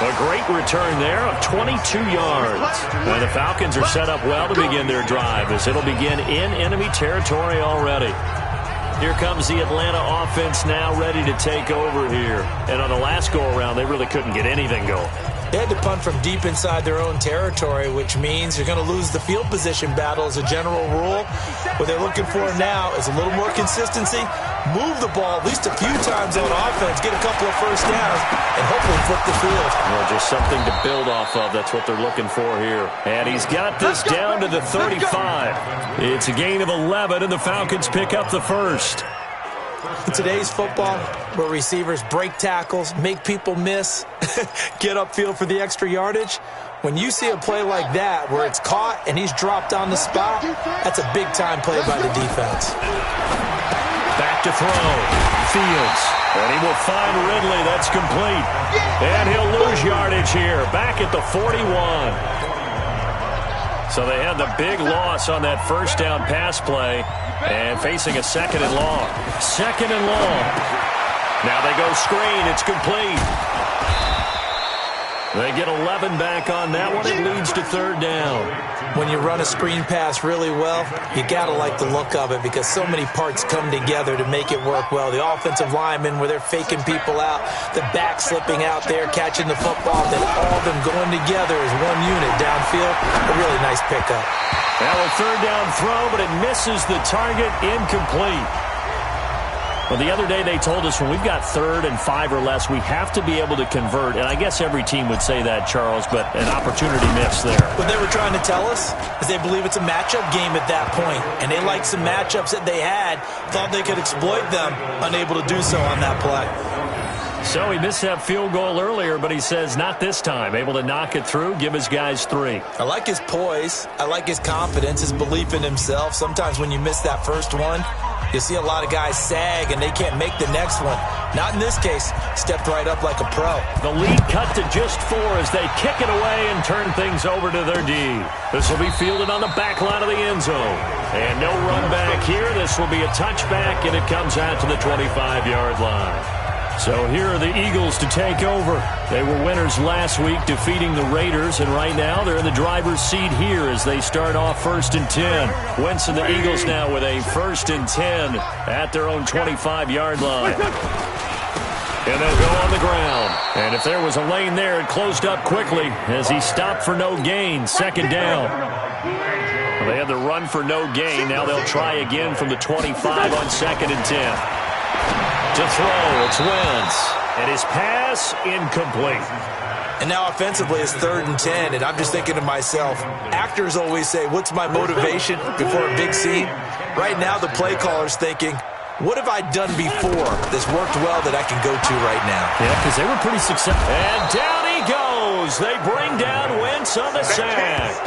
A great return there of 22 yards. And the Falcons are set up well to begin their drive as it'll begin in enemy territory already. Here comes the Atlanta offense now ready to take over here. And on the last go-around, they really couldn't get anything going. They had to punt from deep inside their own territory, which means you're going to lose the field position battle as a general rule. What they're looking for now is a little more consistency, move the ball at least a few times on offense, get a couple of first downs, and hopefully flip the field. Well, just something to build off of. That's what they're looking for here. And he's got this down to the 35. It's a gain of 11, and the Falcons pick up the first. In today's football, where receivers break tackles, make people miss, get upfield for the extra yardage, when you see a play like that where it's caught and he's dropped on the spot, that's a big-time play by the defense. Back to throw. Fields. And he will find Ridley. That's complete. And he'll lose yardage here. Back at the 41. So they had the big loss on that first down pass play and facing a second and long. Second and long. Now they go screen. It's complete. They get 11 back on that one. It leads to third down. When you run a screen pass really well, you got to like the look of it because so many parts come together to make it work well. The offensive linemen where they're faking people out, the back slipping out there, catching the football, then all of them going together as one unit downfield. A really nice pickup. Now a third down throw, but it misses the target, incomplete. Well, the other day they told us when we've got 3rd and 5 or less, we have to be able to convert. And I guess every team would say that, Charles, but an opportunity missed there. What they were trying to tell us is they believe it's a matchup game at that point. And they liked some matchups that they had, thought they could exploit them, unable to do so on that play. So he missed that field goal earlier, but he says not this time. Able to knock it through, give his guys 3. I like his poise. I like his confidence, his belief in himself. Sometimes when you miss that first one, you see a lot of guys sag and they can't make the next one. Not in this case. Stepped right up like a pro. The lead cut to just 4 as they kick it away and turn things over to their D. This will be fielded on the back line of the end zone. And no run back here. This will be a touchback, and it comes out to the 25-yard line. So here are the Eagles to take over. They were winners last week, defeating the Raiders, and right now they're in the driver's seat here as they start off 1st and 10. Wentz and the Eagles now with a 1st and 10 at their own 25-yard line. And they'll go on the ground. And if there was a lane there, it closed up quickly as he stopped for no gain. 2nd down. Well, they had the run for no gain. Now they'll try again from the 25 on 2nd and 10. To throw, it's Wentz. And his pass, incomplete. And now offensively, it's 3rd and 10. And I'm just thinking to myself, actors always say, what's my motivation before a big scene? Right now, the play caller's thinking, what have I done before that's worked well that I can go to right now? Yeah, because they were pretty successful. And down he goes. They bring down Wentz on the sack.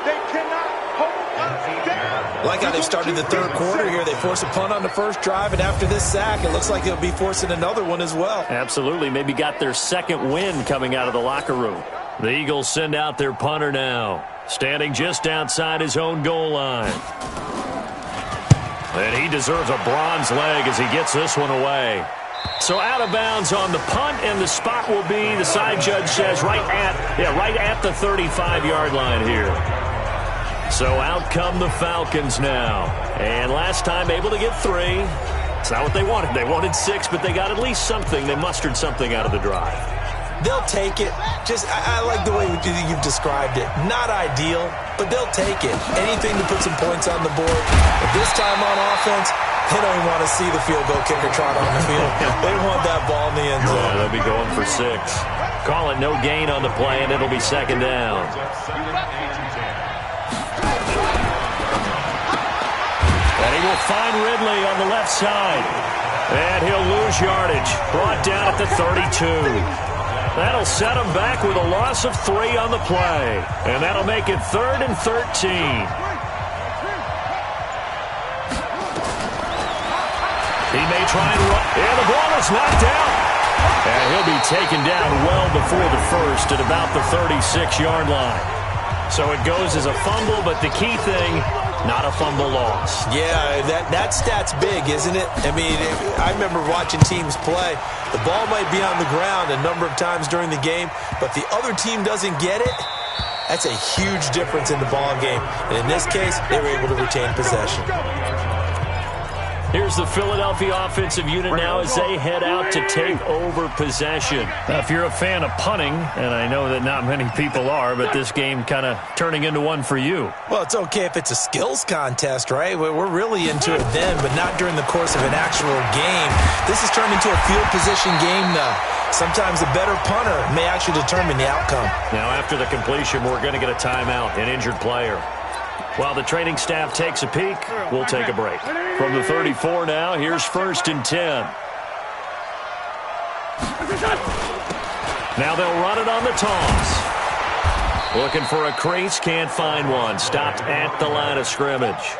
They cannot hold us down. Like how they started the 3rd quarter here. They force a punt on the first drive, and after this sack, it looks like they'll be forcing another one as well. Absolutely. Maybe got their 2nd win coming out of the locker room. The Eagles send out their punter now, standing just outside his own goal line. And he deserves a bronze leg as he gets this one away. So out of bounds on the punt, and the spot will be, the side judge says, right at the 35-yard line here. So out come the Falcons now. And last time able to get 3. It's not what they wanted. They wanted 6, but they got at least something. They mustered something out of the drive. They'll take it. I like the way you've described it. Not ideal, but they'll take it. Anything to put some points on the board. But this time on offense, they don't even want to see the field goal kicker trot on the field. They want that ball in the end zone. Yeah, they'll be going for 6. Call it no gain on the play, and it'll be second down. And he will find Ridley on the left side. And he'll lose yardage. Brought down at the 32. That'll set him back with a loss of 3 on the play. And that'll make it 3rd and 13. He may try and run. And the ball is knocked out. And he'll be taken down well before the first at about the 36-yard line. So it goes as a fumble, but the key thing, not a fumble loss. Yeah, that stat's big, isn't it? I mean, I remember watching teams play. The ball might be on the ground a number of times during the game, but the other team doesn't get it. That's a huge difference in the ball game. And in this case, they were able to retain possession. Here's the Philadelphia offensive unit now as they head out to take over possession. Now, if you're a fan of punting, and I know that not many people are, but this game kind of turning into one for you. Well, it's okay if it's a skills contest, right? We're really into it then, but not during the course of an actual game. This has turned into a field position game, though. Sometimes a better punter may actually determine the outcome. Now, after the completion, we're going to get a timeout, an injured player. While the training staff takes a peek, we'll take a break. From the 34 now, here's 1st and 10. Now they'll run it on the toss. Looking for a crease, can't find one. Stopped at the line of scrimmage.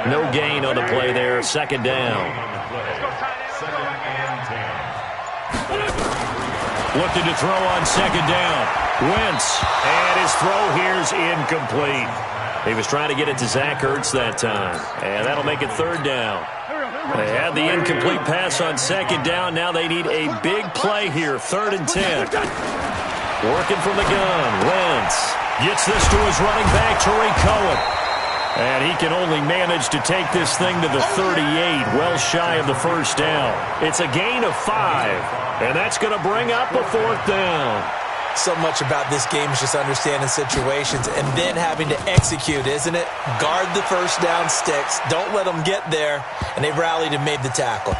No gain on the play there, 2nd down. Looking to throw on 2nd down. Wentz, and his throw here's incomplete. He was trying to get it to Zach Ertz that time, and that'll make it 3rd down. They had the incomplete pass on 2nd down. Now they need a big play here, 3rd and 10. Working from the gun, Wentz gets this to his running back, Tariq Cohen. And he can only manage to take this thing to the 38, well shy of the 1st down. It's a gain of 5, and that's going to bring up a 4th down. So much about this game is just understanding situations and then having to execute, isn't it? Guard the 1st down sticks. Don't let them get there. And they rallied and made the tackle.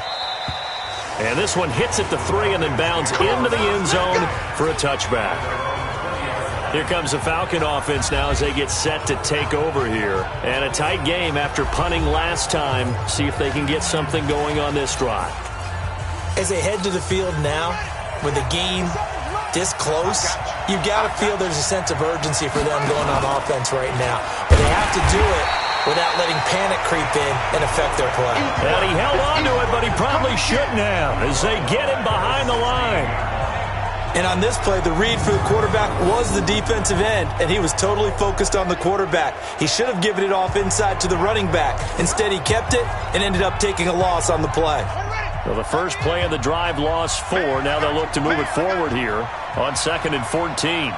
And this one hits at the 3 and then bounds into the end zone for a touchback. Here comes the Falcon offense now as they get set to take over here. And a tight game after punting last time. See if they can get something going on this drive. As they head to the field now, with the game this close, you've got to feel there's a sense of urgency for them going on offense right now. But they have to do it without letting panic creep in and affect their play. And he held on to it, but he probably shouldn't have as they get him behind the line. And on this play, the read for the quarterback was the defensive end, and he was totally focused on the quarterback. He should have given it off inside to the running back. Instead, he kept it and ended up taking a loss on the play. Well, the first play of the drive lost 4. Now they'll look to move it forward here on 2nd and 14.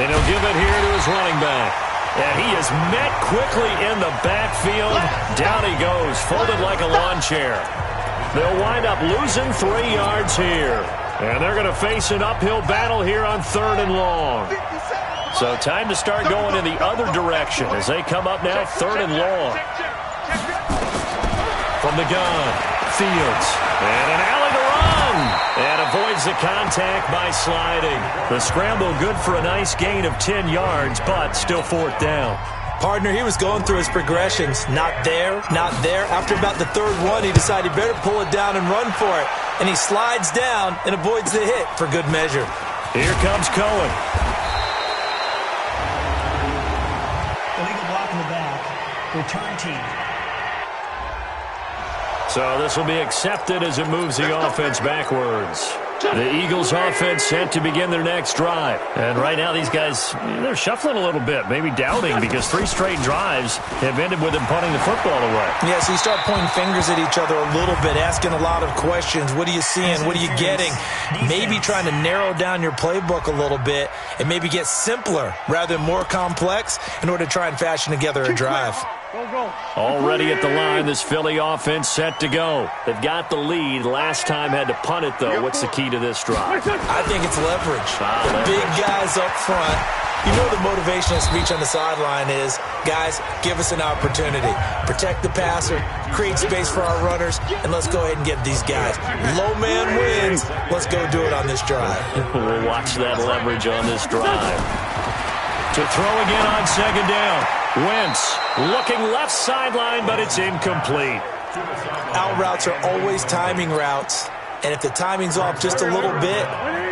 And he'll give it here to his running back. And he is met quickly in the backfield. Down he goes, folded like a lawn chair. They'll wind up losing 3 yards here. And they're going to face an uphill battle here on 3rd and long. So time to start going in the other direction as they come up now 3rd and long. From the gun, Fields, and an alley to run, and avoids the contact by sliding. The scramble good for a nice gain of 10 yards, but still 4th down. Partner, he was going through his progressions. Not there, not there. After about the 3rd one, he decided he better pull it down and run for it. And he slides down and avoids the hit for good measure. Here comes Cohen. Illegal block in the back. Return team. So this will be accepted as it moves the offense backwards. The Eagles offense set to begin their next drive. And right now these guys, they're shuffling a little bit, maybe doubting, because 3 straight drives have ended with them punting the football away. Yeah, so you start pointing fingers at each other a little bit, asking a lot of questions. What are you seeing? What are you getting? Maybe trying to narrow down your playbook a little bit and maybe get simpler rather than more complex in order to try and fashion together a drive. Already at the line, this Philly offense set to go. They've got the lead. Last time had to punt it, though. What's the key to this drive? I think it's leverage. Big guys up front. You know the motivational speech on the sideline is, guys, give us an opportunity. Protect the passer, create space for our runners, and let's go ahead and get these guys. Low man wins. Let's go do it on this drive. We'll watch that leverage on this drive. To throw again on second down. Wentz looking left sideline, but it's incomplete. Out routes are always timing routes, and if the timing's off just a little bit,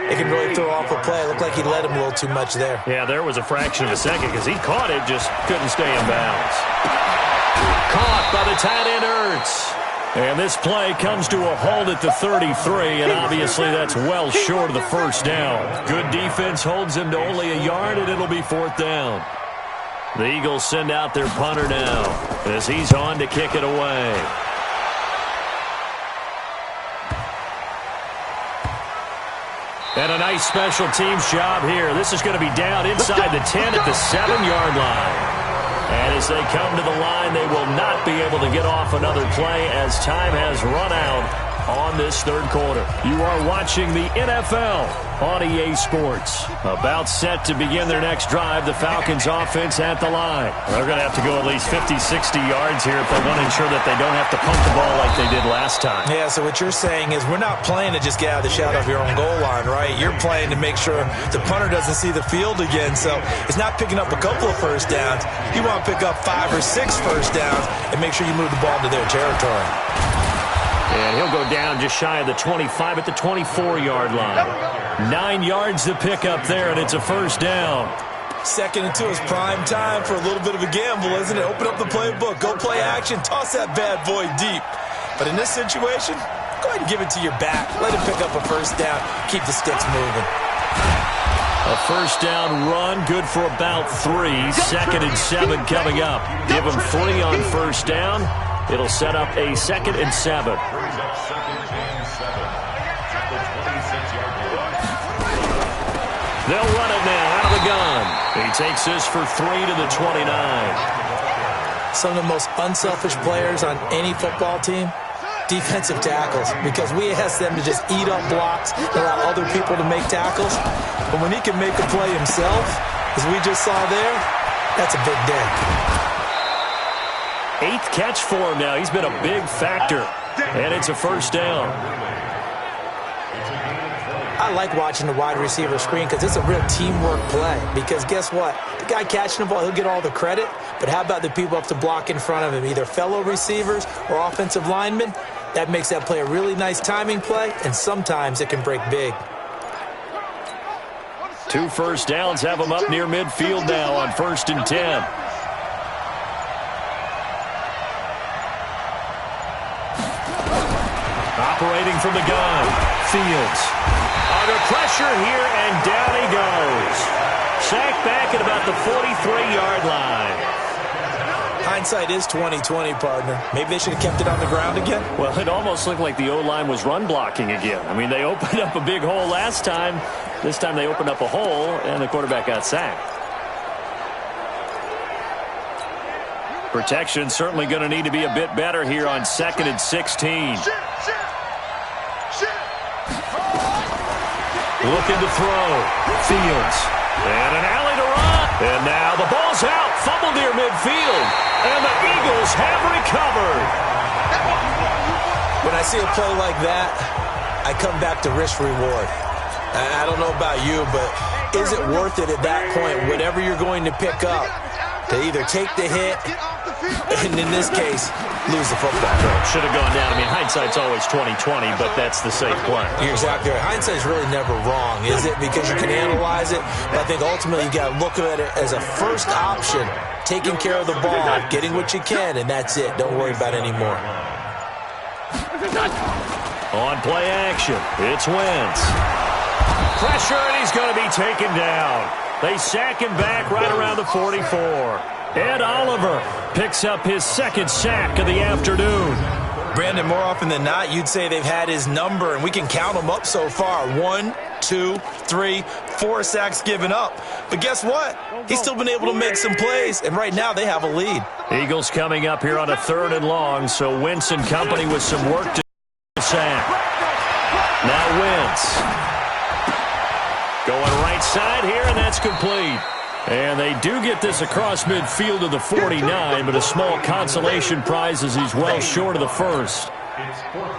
it can really throw off a play. It looked like he led him a little too much there. Yeah, there was a fraction of a second because he caught it, just couldn't stay in bounds. Caught by the tight end Ertz. And this play comes to a halt at the 33, and obviously that's well short of the first down. Good defense holds him to only a yard, and it'll be fourth down. The Eagles send out their punter now as he's on to kick it away. And a nice special teams job here. This is going to be down inside the 10 at the 7-yard line. And as they come to the line, they will not be able to get off another play as time has run out on this third quarter. You are watching the NFL on EA Sports. About set to begin their next drive, the Falcons offense at the line. They're going to have to go at least 50, 60 yards here if they want to ensure that they don't have to pump the ball like they did last time. Yeah, so what you're saying is we're not playing to just get out of the shadow of your own goal line, right? You're playing to make sure the punter doesn't see the field again. So it's not picking up a couple of first downs. You want to pick up 5 or 6 first downs and make sure you move the ball into their territory. And he'll go down just shy of the 25 at the 24-yard line. 9 yards to pick up there, and it's a first down. 2nd and 2 is prime time for a little bit of a gamble, isn't it? Open up the playbook, go play action, toss that bad boy deep. But in this situation, go ahead and give it to your back. Let him pick up a first down. Keep the sticks moving. A first down run, good for about 3. 2nd and 7 coming up. Give him 3 on first down. It'll set up a 2nd and 7. They'll run it now out of the gun. He takes this for 3 to the 29. Some of the most unselfish players on any football team, defensive tackles, because we ask them to just eat up blocks and allow other people to make tackles. But when he can make a play himself, as we just saw there, that's a big day. 8th catch for him now. He's been a big factor. And it's a first down. I like watching the wide receiver screen because it's a real teamwork play. Because guess what? The guy catching the ball, he'll get all the credit. But how about the people up to block in front of him, either fellow receivers or offensive linemen? That makes that play a really nice timing play, and sometimes it can break big. 2 first downs have him up near midfield now on 1st and 10. Operating from the gun, Fields. Under pressure here, and down he goes. Sacked back at about the 43-yard line. Hindsight is 20/20, partner. Maybe they should have kept it on the ground again. Well, it almost looked like the O-line was run blocking again. I mean, they opened up a big hole last time. This time they opened up a hole, and the quarterback got sacked. Protection certainly going to need to be a bit better here on 2nd and 16. Looking to throw. Fields. And an alley to run. And now the ball's out. Fumble near midfield. And the Eagles have recovered. When I see a play like that, I come back to risk reward. I don't know about you, but is it worth it at that point, whatever you're going to pick up, to either take the hit, and in this case, lose the football? Should have gone down. I mean, hindsight's always 20/20, but that's the safe play. You're exactly right. Hindsight's really never wrong, is it? Because you can analyze it, but I think ultimately you got to look at it as a first option, taking care of the ball, getting what you can, and that's it. Don't worry about it anymore. On play action, it's Wentz. Pressure, and he's going to be taken down. They sack him back right around the 44. Ed Oliver picks up his 2nd sack of the afternoon. Brandon, more often than not, you'd say they've had his number, and we can count them up so far. 1, 2, 3, 4 sacks given up. But guess what? He's still been able to make some plays, and right now they have a lead. Eagles coming up here on a 3rd and long, so Wentz and company with some work to sack. Now Wentz. Going right side here, and that's complete. And they do get this across midfield to the 49, but a small consolation prize as he's well short of the first.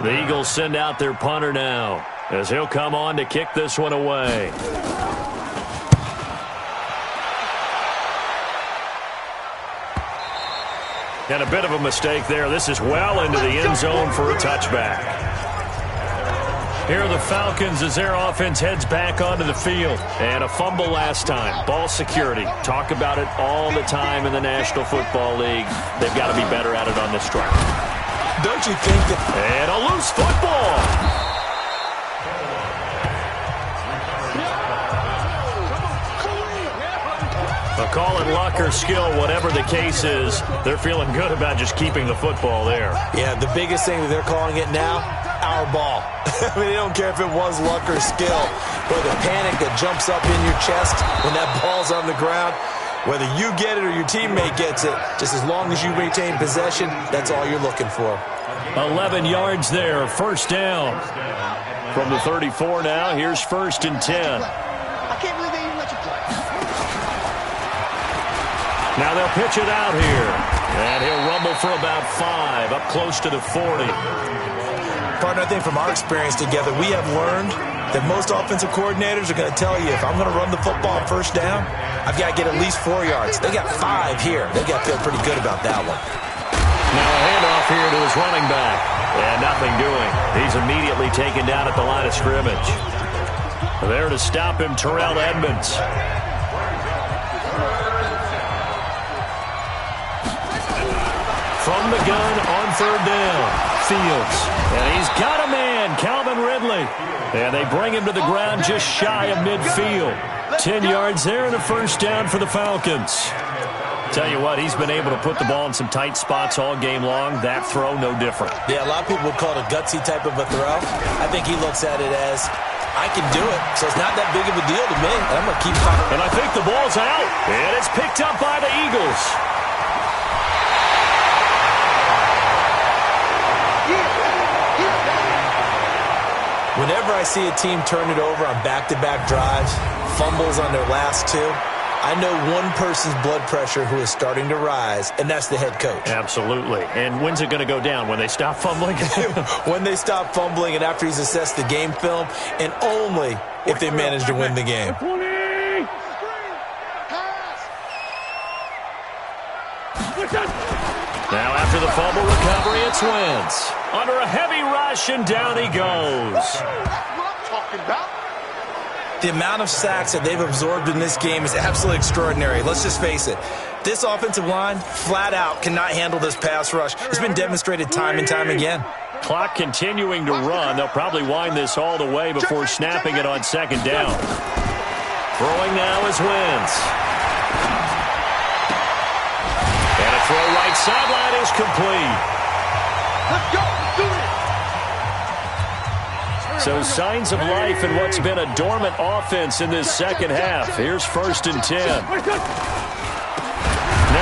The Eagles send out their punter now, as he'll come on to kick this one away. And a bit of a mistake there. This is well into the end zone for a touchback. Here are the Falcons as their offense heads back onto the field. And a fumble last time. Ball security. Talk about it all the time in the National Football League. They've got to be better at it on this drive. Don't you think that... And a loose football. Call it luck or skill, whatever the case is, they're feeling good about just keeping the football there. Yeah, the biggest thing that they're calling it now, our ball. I mean, they don't care if it was luck or skill, or the panic that jumps up in your chest when that ball's on the ground. Whether you get it or your teammate gets it, just as long as you retain possession, that's all you're looking for. 11 yards there, first down. From the 34 now, here's 1st and 10. I can't believe they even let you play. Now they'll pitch it out here. And he'll rumble for about 5, up close to the 40. Partner, I think from our experience together, we have learned that most offensive coordinators are going to tell you, if I'm going to run the football on first down, I've got to get at least 4 yards. They got 5 here. They got to feel pretty good about that one. Now a handoff here to his running back. And nothing doing. He's immediately taken down at the line of scrimmage. There to stop him, Terrell Edmonds. From the gun on 3rd down, Fields. And he's got a man, Calvin Ridley. And they bring him to the ground just shy of midfield. 10 yards there and a first down for the Falcons. Tell you what, he's been able to put the ball in some tight spots all game long. That throw, no different. Yeah, a lot of people would call it a gutsy type of a throw. I think he looks at it as, I can do it, so it's not that big of a deal to me. I'm going to keep fighting. And I think the ball's out. And it's picked up by the Eagles. Whenever I see a team turn it over on back-to-back drives, fumbles on their last 2, I know one person's blood pressure who is starting to rise, and that's the head coach. Absolutely. And when's it going to go down? When they stop fumbling? When they stop fumbling and after he's assessed the game film, and only if they manage to win the game. Now after the fumble recovery, it's Wentz. Under a heavy rush, and down he goes. That's what I'm talking about. The amount of sacks that they've absorbed in this game is absolutely extraordinary. Let's just face it. This offensive line, flat out, cannot handle this pass rush. It's been demonstrated time and time again. Clock continuing to run. They'll probably wind this all the way before snapping it on 2nd down. Throwing now is Wentz. And a throw right sideline is complete. Let's go. Do it. So signs of life in what's been a dormant offense in this 2nd half. Here's 1st and 10. Now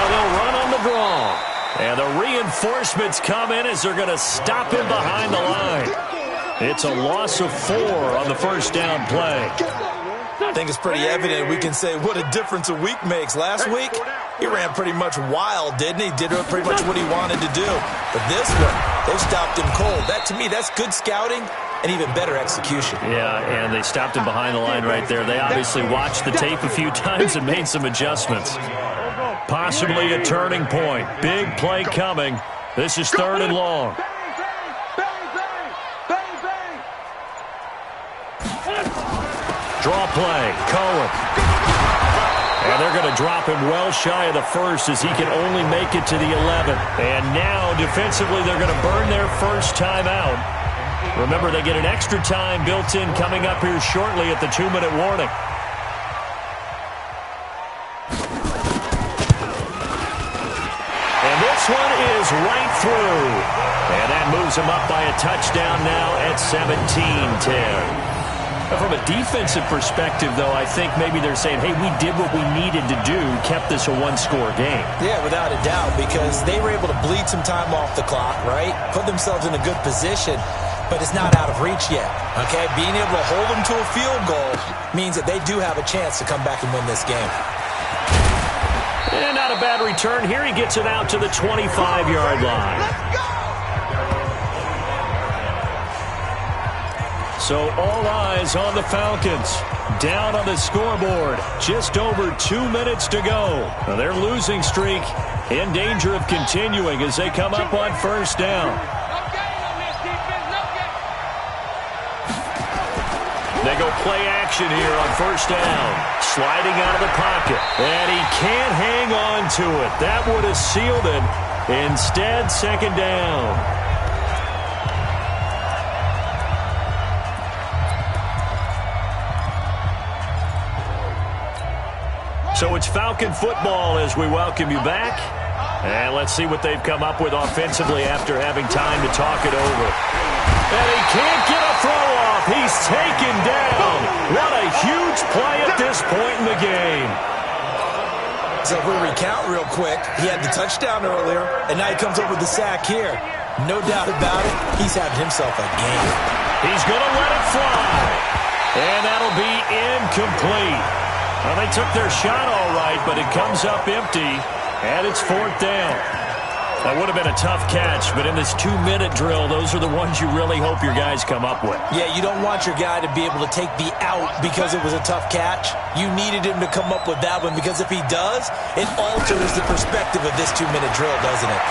they'll run on the draw. And the reinforcements come in as they're going to stop him behind the line. It's a loss of 4 on the first down play. I think it's pretty evident we can say what a difference a week makes. Last week, he ran pretty much wild, didn't he? Did pretty much what he wanted to do. But this one, they stopped him cold. That, to me, that's good scouting and even better execution. Yeah, and they stopped him behind the line right there. They obviously watched the tape a few times and made some adjustments. Possibly a turning point. Big play coming. This is 3rd and long. Draw play. Cohen. And they're going to drop him well shy of the first as he can only make it to the 11. And now, defensively, they're going to burn their first time out. Remember, they get an extra time built in coming up here shortly at the 2-minute warning. And this one is right through. And that moves him up by a touchdown now at 17-10. From a defensive perspective, though, I think maybe they're saying, hey, we did what we needed to do, kept this a one-score game. Yeah, without a doubt, because they were able to bleed some time off the clock, right? Put themselves in a good position, but it's not out of reach yet, okay? Being able to hold them to a field goal means that they do have a chance to come back and win this game. And not a bad return here. He gets it out to the 25-yard line. So all eyes on the Falcons. Down on the scoreboard. Just over 2 minutes to go. Now their losing streak in danger of continuing as they come up on first down. They go play action here on first down. Sliding out of the pocket. And he can't hang on to it. That would have sealed it. Instead, second down. So it's Falcon football as we welcome you back. And let's see what they've come up with offensively after having time to talk it over. And he can't get a throw off. He's taken down. What a huge play at this point in the game. So if we recount real quick, he had the touchdown earlier, and now he comes up with the sack here. No doubt about it, he's having himself a game. He's going to let it fly. And that'll be incomplete. Well, they took their shot all right, but it comes up empty, and it's fourth down. That would have been a tough catch, but in this 2-minute drill, those are the ones you really hope your guys come up with. Yeah, you don't want your guy to be able to take the out because it was a tough catch. You needed him to come up with that one because if he does, it alters the perspective of this 2-minute drill, doesn't it?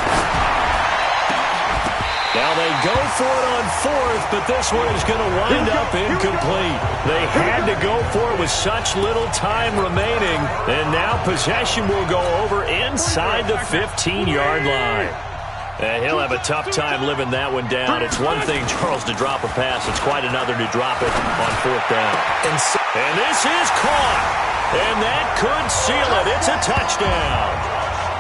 Now they go for it on fourth, but this one is going to wind up incomplete. They had to go for it with such little time remaining, and now possession will go over inside the 15-yard line. And he'll have a tough time living that one down. It's one thing, Charles, to drop a pass. It's quite another to drop it on fourth down. And this is caught, and that could seal it. It's a touchdown.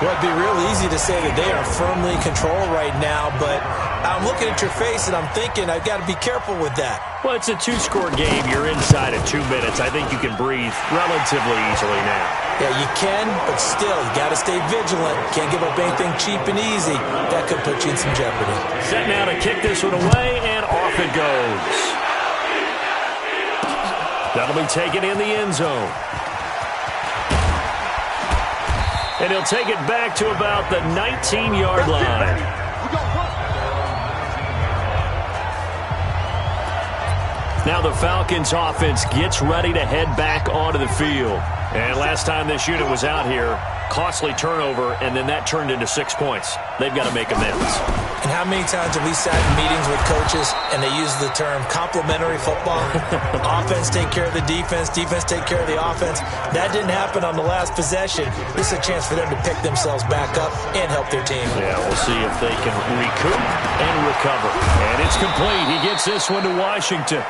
Well, it'd be real easy to say that they are firmly in control right now, but I'm looking at your face and I'm thinking I've got to be careful with that. Well, it's a 2-score game. You're inside of 2 minutes. I think you can breathe relatively easily now. Yeah, you can, but still, you got to stay vigilant. Can't give up anything cheap and easy. That could put you in some jeopardy. Set now to kick this one away, and off it goes. That'll be taken in the end zone. And he'll take it back to about the 19-yard line. Now the Falcons offense gets ready to head back onto the field. And last time this unit was out here, costly turnover, and then that turned into 6 points. They've got to make amends. And how many times have we sat in meetings with coaches and they use the term complementary football? Offense take care of the defense, defense take care of the offense. That didn't happen on the last possession. This is a chance for them to pick themselves back up and help their team. Yeah, we'll see if they can recoup and recover. And it's complete. He gets this one to Washington.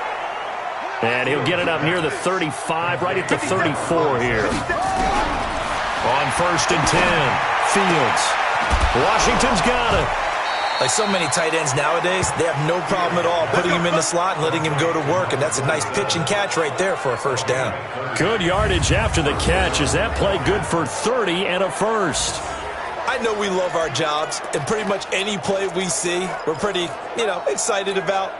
And he'll get it up near the 35, right at the 34 here. On first and 10, Fields. Washington's got it. Like so many tight ends nowadays, they have no problem at all putting him in the slot and letting him go to work, and that's a nice pitch and catch right there for a first down. Good yardage after the catch. Is that play good for 30 and a first? I know we love our jobs, and pretty much any play we see, we're pretty, excited about.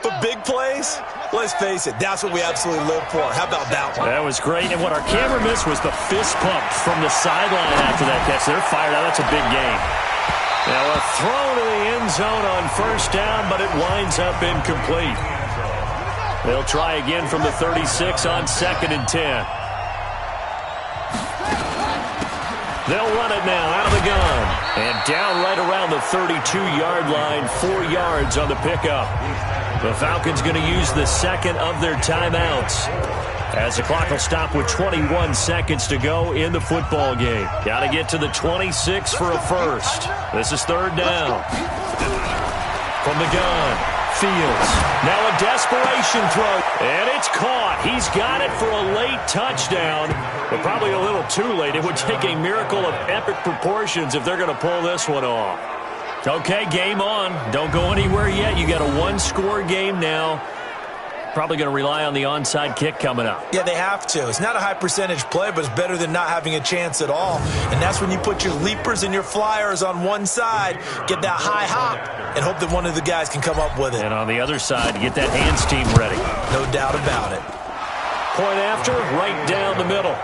But big plays, let's face it, that's what we absolutely live for. How about that one? That was great, and what our camera missed was the fist pump from the sideline after that catch. They're fired out. That's a big game. Now a throw to the end zone on first down, but it winds up incomplete. They'll try again from the 36 on second and 10. They'll run it now out of the gun. And down right around the 32-yard line, 4 yards on the pickup. The Falcons going to use the second of their timeouts, as the clock will stop with 21 seconds to go in the football game. Got to get to the 26 for a first. This is third down. From the gun, Fields. Now a desperation throw, and it's caught. He's got it for a late touchdown, but probably a little too late. It would take a miracle of epic proportions if they're going to pull this one off. Okay, game on. Don't go anywhere yet. You got a 1-score game now. Probably going to rely on the onside kick coming up. Yeah, they have to. It's not a high percentage play, but it's better than not having a chance at all. And that's when you put your leapers and your flyers on one side, get that high hop, and hope that one of the guys can come up with it. And on the other side, get that hands team ready. No doubt about it. Point after, right down the middle.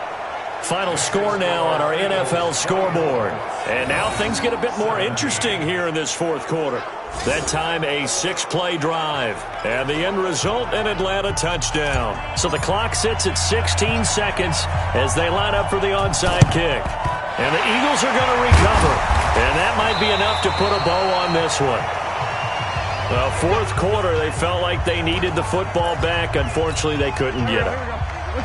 Final score now on our NFL scoreboard. And now things get a bit more interesting here in this fourth quarter. That time, a 6-play drive. And the end result, an Atlanta touchdown. So the clock sits at 16 seconds as they line up for the onside kick. And the Eagles are going to recover. And that might be enough to put a bow on this one. The fourth quarter, they felt like they needed the football back. Unfortunately, they couldn't get it.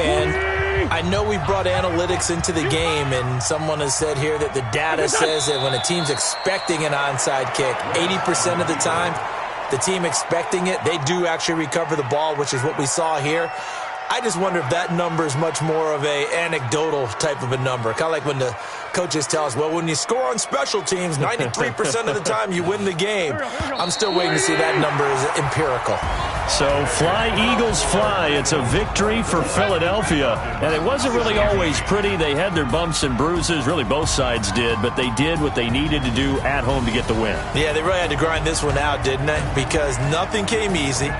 And I know we brought analytics into the game, and someone has said here that the data says that when a team's expecting an onside kick, 80% of the time, the team expecting it, they do actually recover the ball, which is what we saw here. I just wonder if that number is much more of a anecdotal type of a number. Kind of like when the coaches tell us, well, when you score on special teams, 93% of the time you win the game. I'm still waiting to see that number is empirical. So fly, Eagles, fly. It's a victory for Philadelphia. And it wasn't really always pretty. They had their bumps and bruises. Really, both sides did. But they did what they needed to do at home to get the win. Yeah, they really had to grind this one out, didn't they? Because nothing came easy.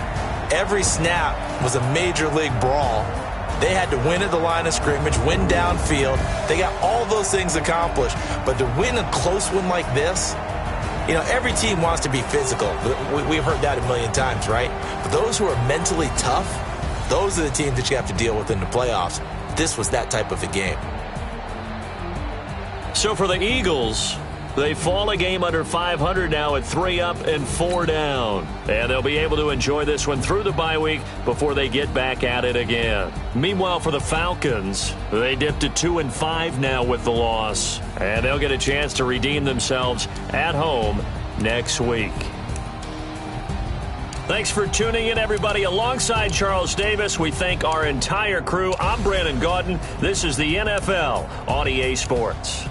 Every snap was a major league brawl. They had to win at the line of scrimmage, win downfield. They got all those things accomplished. But to win a close one like this, you know, every team wants to be physical. We've heard that a million times, right? But those who are mentally tough, those are the teams that you have to deal with in the playoffs. This was that type of a game. So for the Eagles, they fall a game under 500 now at 3 up and 4 down. And they'll be able to enjoy this one through the bye week before they get back at it again. Meanwhile, for the Falcons, they dipped to 2-5 now with the loss. And they'll get a chance to redeem themselves at home next week. Thanks for tuning in, everybody. Alongside Charles Davis, we thank our entire crew. I'm Brandon Gaudin. This is the NFL on EA Sports.